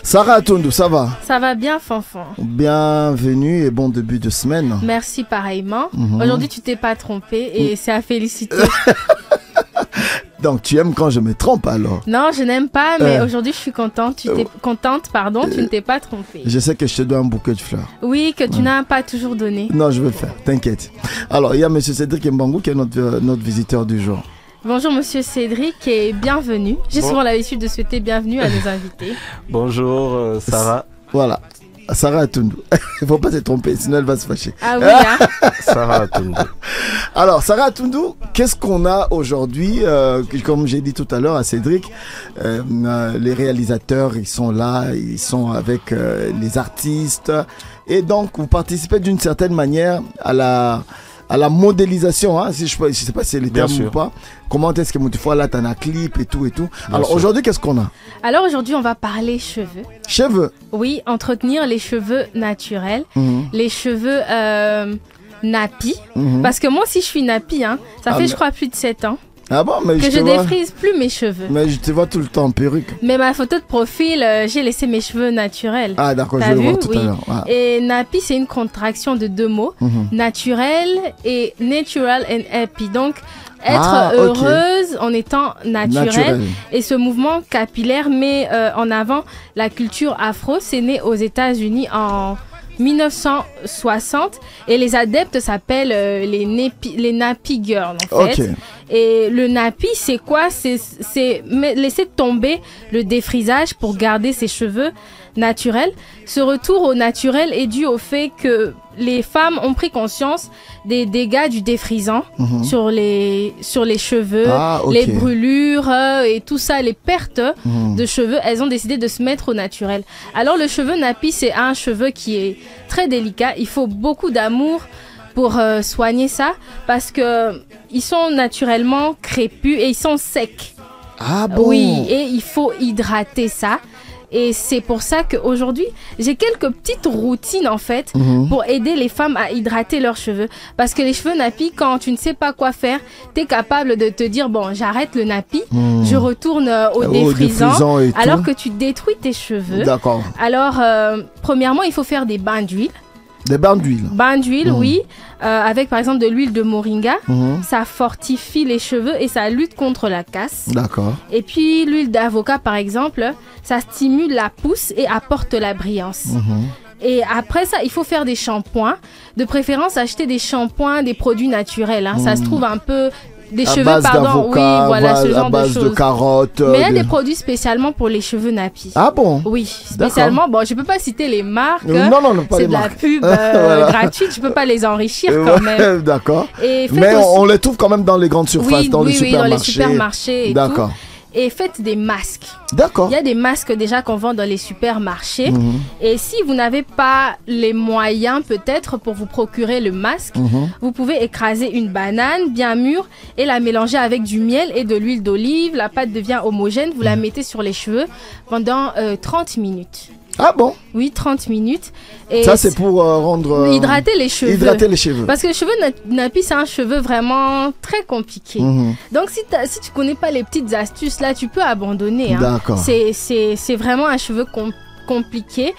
Sarah Atondo, ça va? Ça va bien, Fanfan. Bienvenue et bon début de semaine. Merci pareillement. Aujourd'hui, tu t'es pas trompé et c'est à féliciter. Donc, tu aimes quand je me trompe alors? Non, je n'aime pas, mais aujourd'hui, je suis contente. Tu ne t'es pas trompé. Je sais que je te dois un bouquet de fleurs. Oui, que tu n'as pas toujours donné. Non, je vais le faire, t'inquiète. Alors, il y a M. Cédric Mbangou qui est notre visiteur du jour. Bonjour Monsieur Cédric et bienvenue. J'ai souvent l'habitude de souhaiter bienvenue à nos invités. Bonjour Sarah. Voilà, Sarah Atondo. Il ne faut pas se tromper, sinon elle va se fâcher. Ah oui, hein. Sarah Atondo. Alors Sarah Atondo, qu'est-ce qu'on a aujourd'hui? Comme j'ai dit tout à l'heure à Cédric, les réalisateurs, ils sont là, ils sont avec les artistes. Et donc, vous participez d'une certaine manière à la modélisation, hein, je sais pas si c'est les termes ou pas. Comment est-ce que tu fais là, t'as un clip et tout. Alors aujourd'hui, qu'est-ce qu'on a? Alors aujourd'hui, on va parler cheveux. Cheveux? Oui, entretenir les cheveux naturels, les cheveux nappy. Parce que moi aussi, je suis nappy, hein. Ça fait, je crois, plus de 7 ans. Ah bon, mais je défrise plus mes cheveux. Mais je te vois tout le temps en perruque. Mais ma photo de profil, j'ai laissé mes cheveux naturels. Ah d'accord, je vais le voir tout à l'heure. Ah. Et nappy, c'est une contraction de 2 mots, naturel et natural and happy. Donc être heureuse en étant naturelle. Et ce mouvement capillaire met en avant la culture afro. C'est né aux États-Unis en 1960 et les adeptes s'appellent les nappy girls en fait. Et le nappy, c'est quoi? C'est laisser tomber le défrisage pour garder ses cheveux naturels. Ce retour au naturel est dû au fait que les femmes ont pris conscience des dégâts du défrisant sur les cheveux, les brûlures et tout ça, les pertes de cheveux. Elles ont décidé de se mettre au naturel. Alors le cheveu nappy, c'est un cheveu qui est très délicat. Il faut beaucoup d'amour pour soigner ça, parce que ils sont naturellement crépus et ils sont secs. Ah bon? Oui, et il faut hydrater ça. Et c'est pour ça qu'aujourd'hui, j'ai quelques petites routines en fait pour aider les femmes à hydrater leurs cheveux. Parce que les cheveux nappis, quand tu ne sais pas quoi faire, tu es capable de te dire, bon, j'arrête le nappi, je retourne au défrisant, alors que tu détruis tes cheveux. D'accord. Alors, premièrement, il faut faire des bains d'huile. Des bains d'huile. Bains d'huile, oui. Avec par exemple de l'huile de moringa. Ça fortifie les cheveux et ça lutte contre la casse. D'accord. Et puis l'huile d'avocat par exemple, ça stimule la pousse et apporte la brillance. Et après ça, il faut faire des shampoings. De préférence, acheter des shampoings, des produits naturels. Hein. Ça se trouve un peu... Des à cheveux, base pardon, oui, voilà, ce genre à base de choses. de carottes. Mais il y a des produits spécialement pour les cheveux nappis. Ah bon? Oui, spécialement. Bon, je peux pas citer les marques. Non, pas c'est les de marques. la pub gratuite. Je peux pas les enrichir quand même. D'accord. Mais aussi... on les trouve quand même dans les grandes surfaces, dans les supermarchés. Dans les supermarchés. D'accord. Et faites des masques. D'accord. Il y a des masques déjà qu'on vend dans les supermarchés. Et si vous n'avez pas les moyens peut-être pour vous procurer le masque, vous pouvez écraser une banane bien mûre et la mélanger avec du miel et de l'huile d'olive. La pâte devient homogène. Vous la mettez sur les cheveux pendant 30 minutes. Ah bon? Oui, 30 minutes. Et ça, c'est pour rendre... hydrater les cheveux. Hydrater les cheveux. Parce que le cheveu nappy, c'est un cheveu vraiment très compliqué. Donc, si tu connais pas les petites astuces, là, tu peux abandonner. Hein. D'accord. C'est vraiment un cheveu compliqué.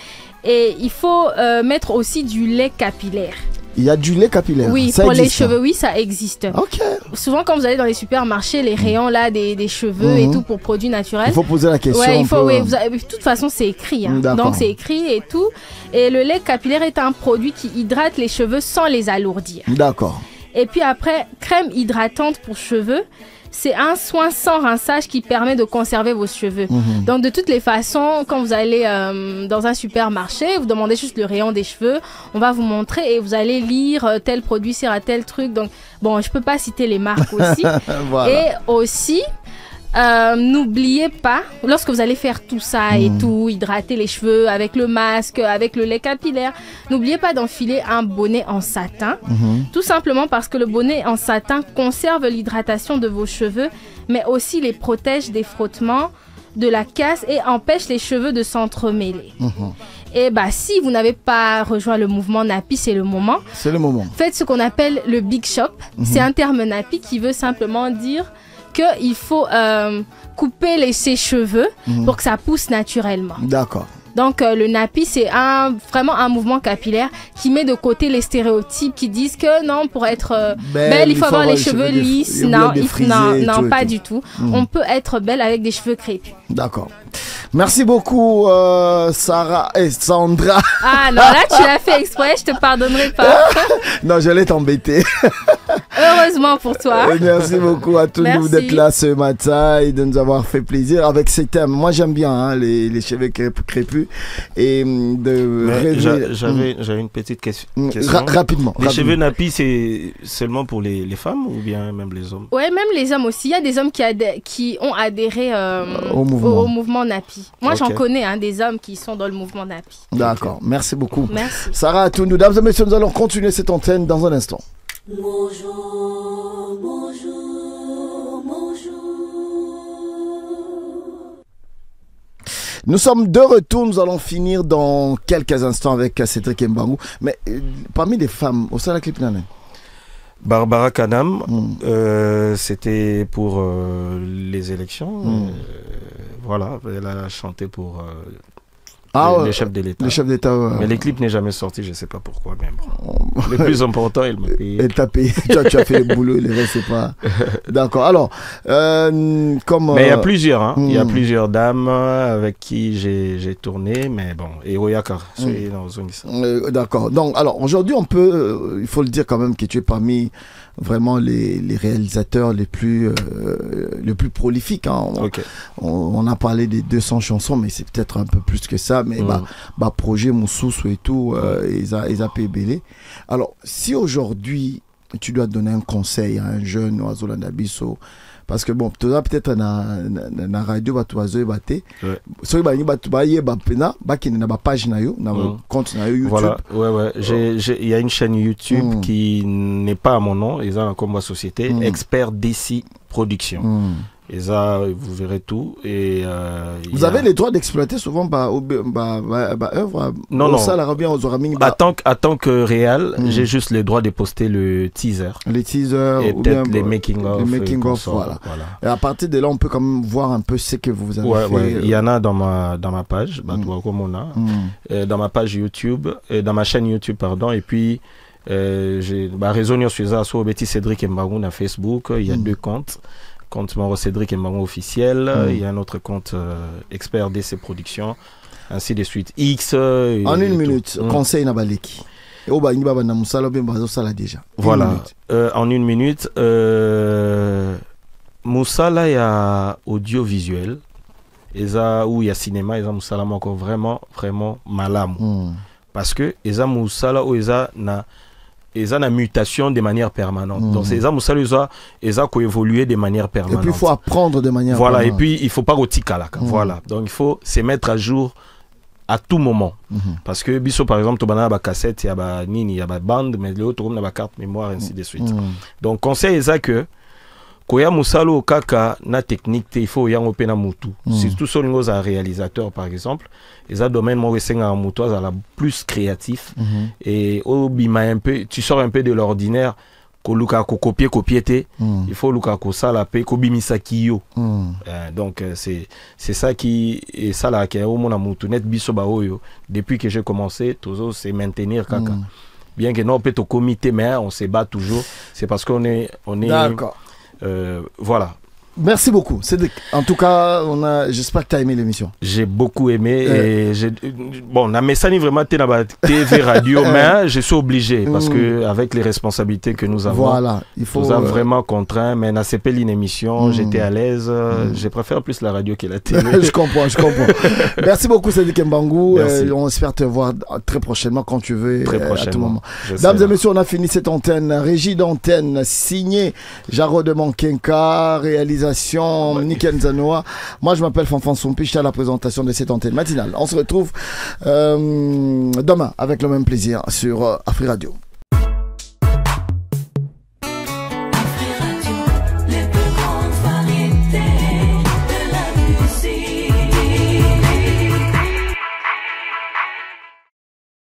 Et il faut mettre aussi du lait capillaire. Il y a du lait capillaire. Oui, ça pour existe, les cheveux, oui, ça existe. Ok. Souvent, quand vous allez dans les supermarchés, les rayons là des cheveux et tout pour produits naturels. Il faut poser la question. Ouais, il faut. Oui, de toute façon, c'est écrit. Hein. Donc, c'est écrit et tout. Et le lait capillaire est un produit qui hydrate les cheveux sans les alourdir. D'accord. Et puis après, crème hydratante pour cheveux. C'est un soin sans rinçage qui permet de conserver vos cheveux. Donc, de toutes les façons, quand vous allez dans un supermarché, vous demandez juste le rayon des cheveux, on va vous montrer et vous allez lire tel produit sert à tel truc. Donc, bon, je peux pas citer les marques aussi. Voilà. Et aussi, n'oubliez pas, lorsque vous allez faire tout ça et tout, hydrater les cheveux avec le masque, avec le lait capillaire, n'oubliez pas d'enfiler un bonnet en satin. Tout simplement parce que le bonnet en satin conserve l'hydratation de vos cheveux, mais aussi les protège des frottements, de la casse et empêche les cheveux de s'entremêler. Et bah, si vous n'avez pas rejoint le mouvement nappy, c'est le moment. C'est le moment. Faites ce qu'on appelle le big shop. C'est un terme nappy qui veut simplement dire qu'il faut couper ses cheveux pour que ça pousse naturellement. D'accord. Donc le nappy, c'est vraiment un mouvement capillaire qui met de côté les stéréotypes qui disent que non, pour être belle, il faut avoir les cheveux lisses. Non, pas du tout. On peut être belle avec des cheveux crépus. D'accord. Merci beaucoup, Sarah et Sandra. Ah non, là tu l'as fait exprès, je te pardonnerai pas. Non, j'allais t'embêter. Heureusement pour toi. Merci beaucoup à tous nous d'être là ce matin et de nous avoir fait plaisir avec ces thèmes. Moi j'aime bien les cheveux crépus et j'avais une petite question. Rapidement. Les cheveux nappis, c'est seulement pour les femmes ou bien même les hommes? Ouais, même les hommes aussi. Il y a des hommes qui ont adhéré au mouvement nappy. Moi j'en connais des hommes qui sont dans le mouvement nappy. D'accord, merci beaucoup. Merci. Sarah, à tous nous, dames et messieurs, nous allons continuer cette antenne dans un instant. Bonjour, bonjour, bonjour. Nous sommes de retour, nous allons finir dans quelques instants avec Cédric Mbangu. Mais parmi les femmes, au sein de la clip Nané, Barbara Kanam, c'était pour les élections. Voilà, elle a chanté pour les chefs de l'État. Les chefs d'État. Mais les clips n'est jamais sorti, je ne sais pas pourquoi. Mais bon. Le plus important, il m'a payé. Elle t'a payé. tu as fait le boulot, le reste, c'est pas. D'accord. Alors, comme. Mais il y a plusieurs, hein. Il y a plusieurs dames avec qui j'ai tourné, mais bon. Et Oyaka, d'accord. Donc, alors, aujourd'hui, on peut. Il faut le dire quand même que tu es parmi vraiment les réalisateurs les plus prolifiques. Hein. On a parlé des 200 chansons, mais c'est peut-être un peu plus que ça. Mais projet Moussous et tout, ils a pébélé. Alors, si aujourd'hui tu dois donner un conseil à un jeune oiseau Landabiso, parce que bon, tu as peut-être na radio ba toazo baté. So ba ni ba ye ba pena, ba ki na ba page na yo, na compte na yo YouTube. Voilà, ouais, il y a une chaîne YouTube qui n'est pas à mon nom, ils ont comme ma société, Expert DC Production. Et ça, vous verrez tout. Et vous avez les droits d'exploiter souvent œuvre. Non. Ça, la revient aux oraming. À tant que réel, j'ai juste les droits de poster le teaser. Les teasers et peut-être les making of. Les making of, voilà. Et à partir de là, on peut quand même voir un peu ce que vous avez fait. Ouais. Il y en a dans ma page, comme on a, dans ma page YouTube, dans ma chaîne YouTube, pardon. Et puis j'ai raisonné sur ça sur Betty Cédric Mbangu à Facebook. Il y a 2 comptes. Compte Moro Cédric Mbangu officiel, il y a un autre compte Expert DC Productions, ainsi de suite. X. En une minute, conseil na baleki. Voilà. En une minute, Moussala il y a audiovisuel, et ça où il y a cinéma, et ça Moussala encore vraiment malam. Parce que Eza Moussala ou Eza na une mutation de manière permanente. Donc, ces Moussala, ils ont évolué de manière permanente. Et puis, il faut apprendre de manière permanente. Et puis, il ne faut pas rotikalaka. Voilà. Donc, il faut se mettre à jour à tout moment. Parce que, biso, par exemple, tu as une cassette, il y a une nini, il y a une bande, mais l'autre, il y a une carte mémoire, ainsi de suite. Donc, conseil est ça que, Koya Moussala au kaka na technique, il faut y avoir un moutou. Surtout sur un réalisateur, par exemple. Et ça, domaine, moi, c'est un moutou, ça la plus créatif. Et au bima un peu, tu sors un peu de l'ordinaire. Ko luka ko copier, il faut luka ko ça la paix, ko bimisa kiyo. Donc, c'est ça qui, et ça là, qui est au mon moutou net biso ba oyo. Depuis que j'ai commencé, toujours, c'est maintenir kaka. Bien que non, on peut au comité, mais on se bat toujours. C'est parce qu'on est. D'accord. Voilà. Merci beaucoup. Cédric. En tout cas, j'espère que tu as aimé l'émission. J'ai beaucoup aimé. Et bon, on a mis ça vraiment TV, radio, mais je suis obligé parce que avec les responsabilités que nous avons, voilà, il faut nous avons vraiment contraint. Mais on a CP une émission, j'étais à l'aise. Je préfère plus la radio que la télé. Je comprends. Merci beaucoup, Cédric Mbangu. On espère te voir très prochainement quand tu veux. Très prochainement. À tout moment. Mesdames et messieurs, on a fini cette antenne. Régie d'antenne signée Jaro de Mankenka, réalisation Niken Zanoa. Moi je m'appelle Fanfan Sompi, je suis à la présentation de cette antenne matinale. On se retrouve demain avec le même plaisir sur Afri Radio.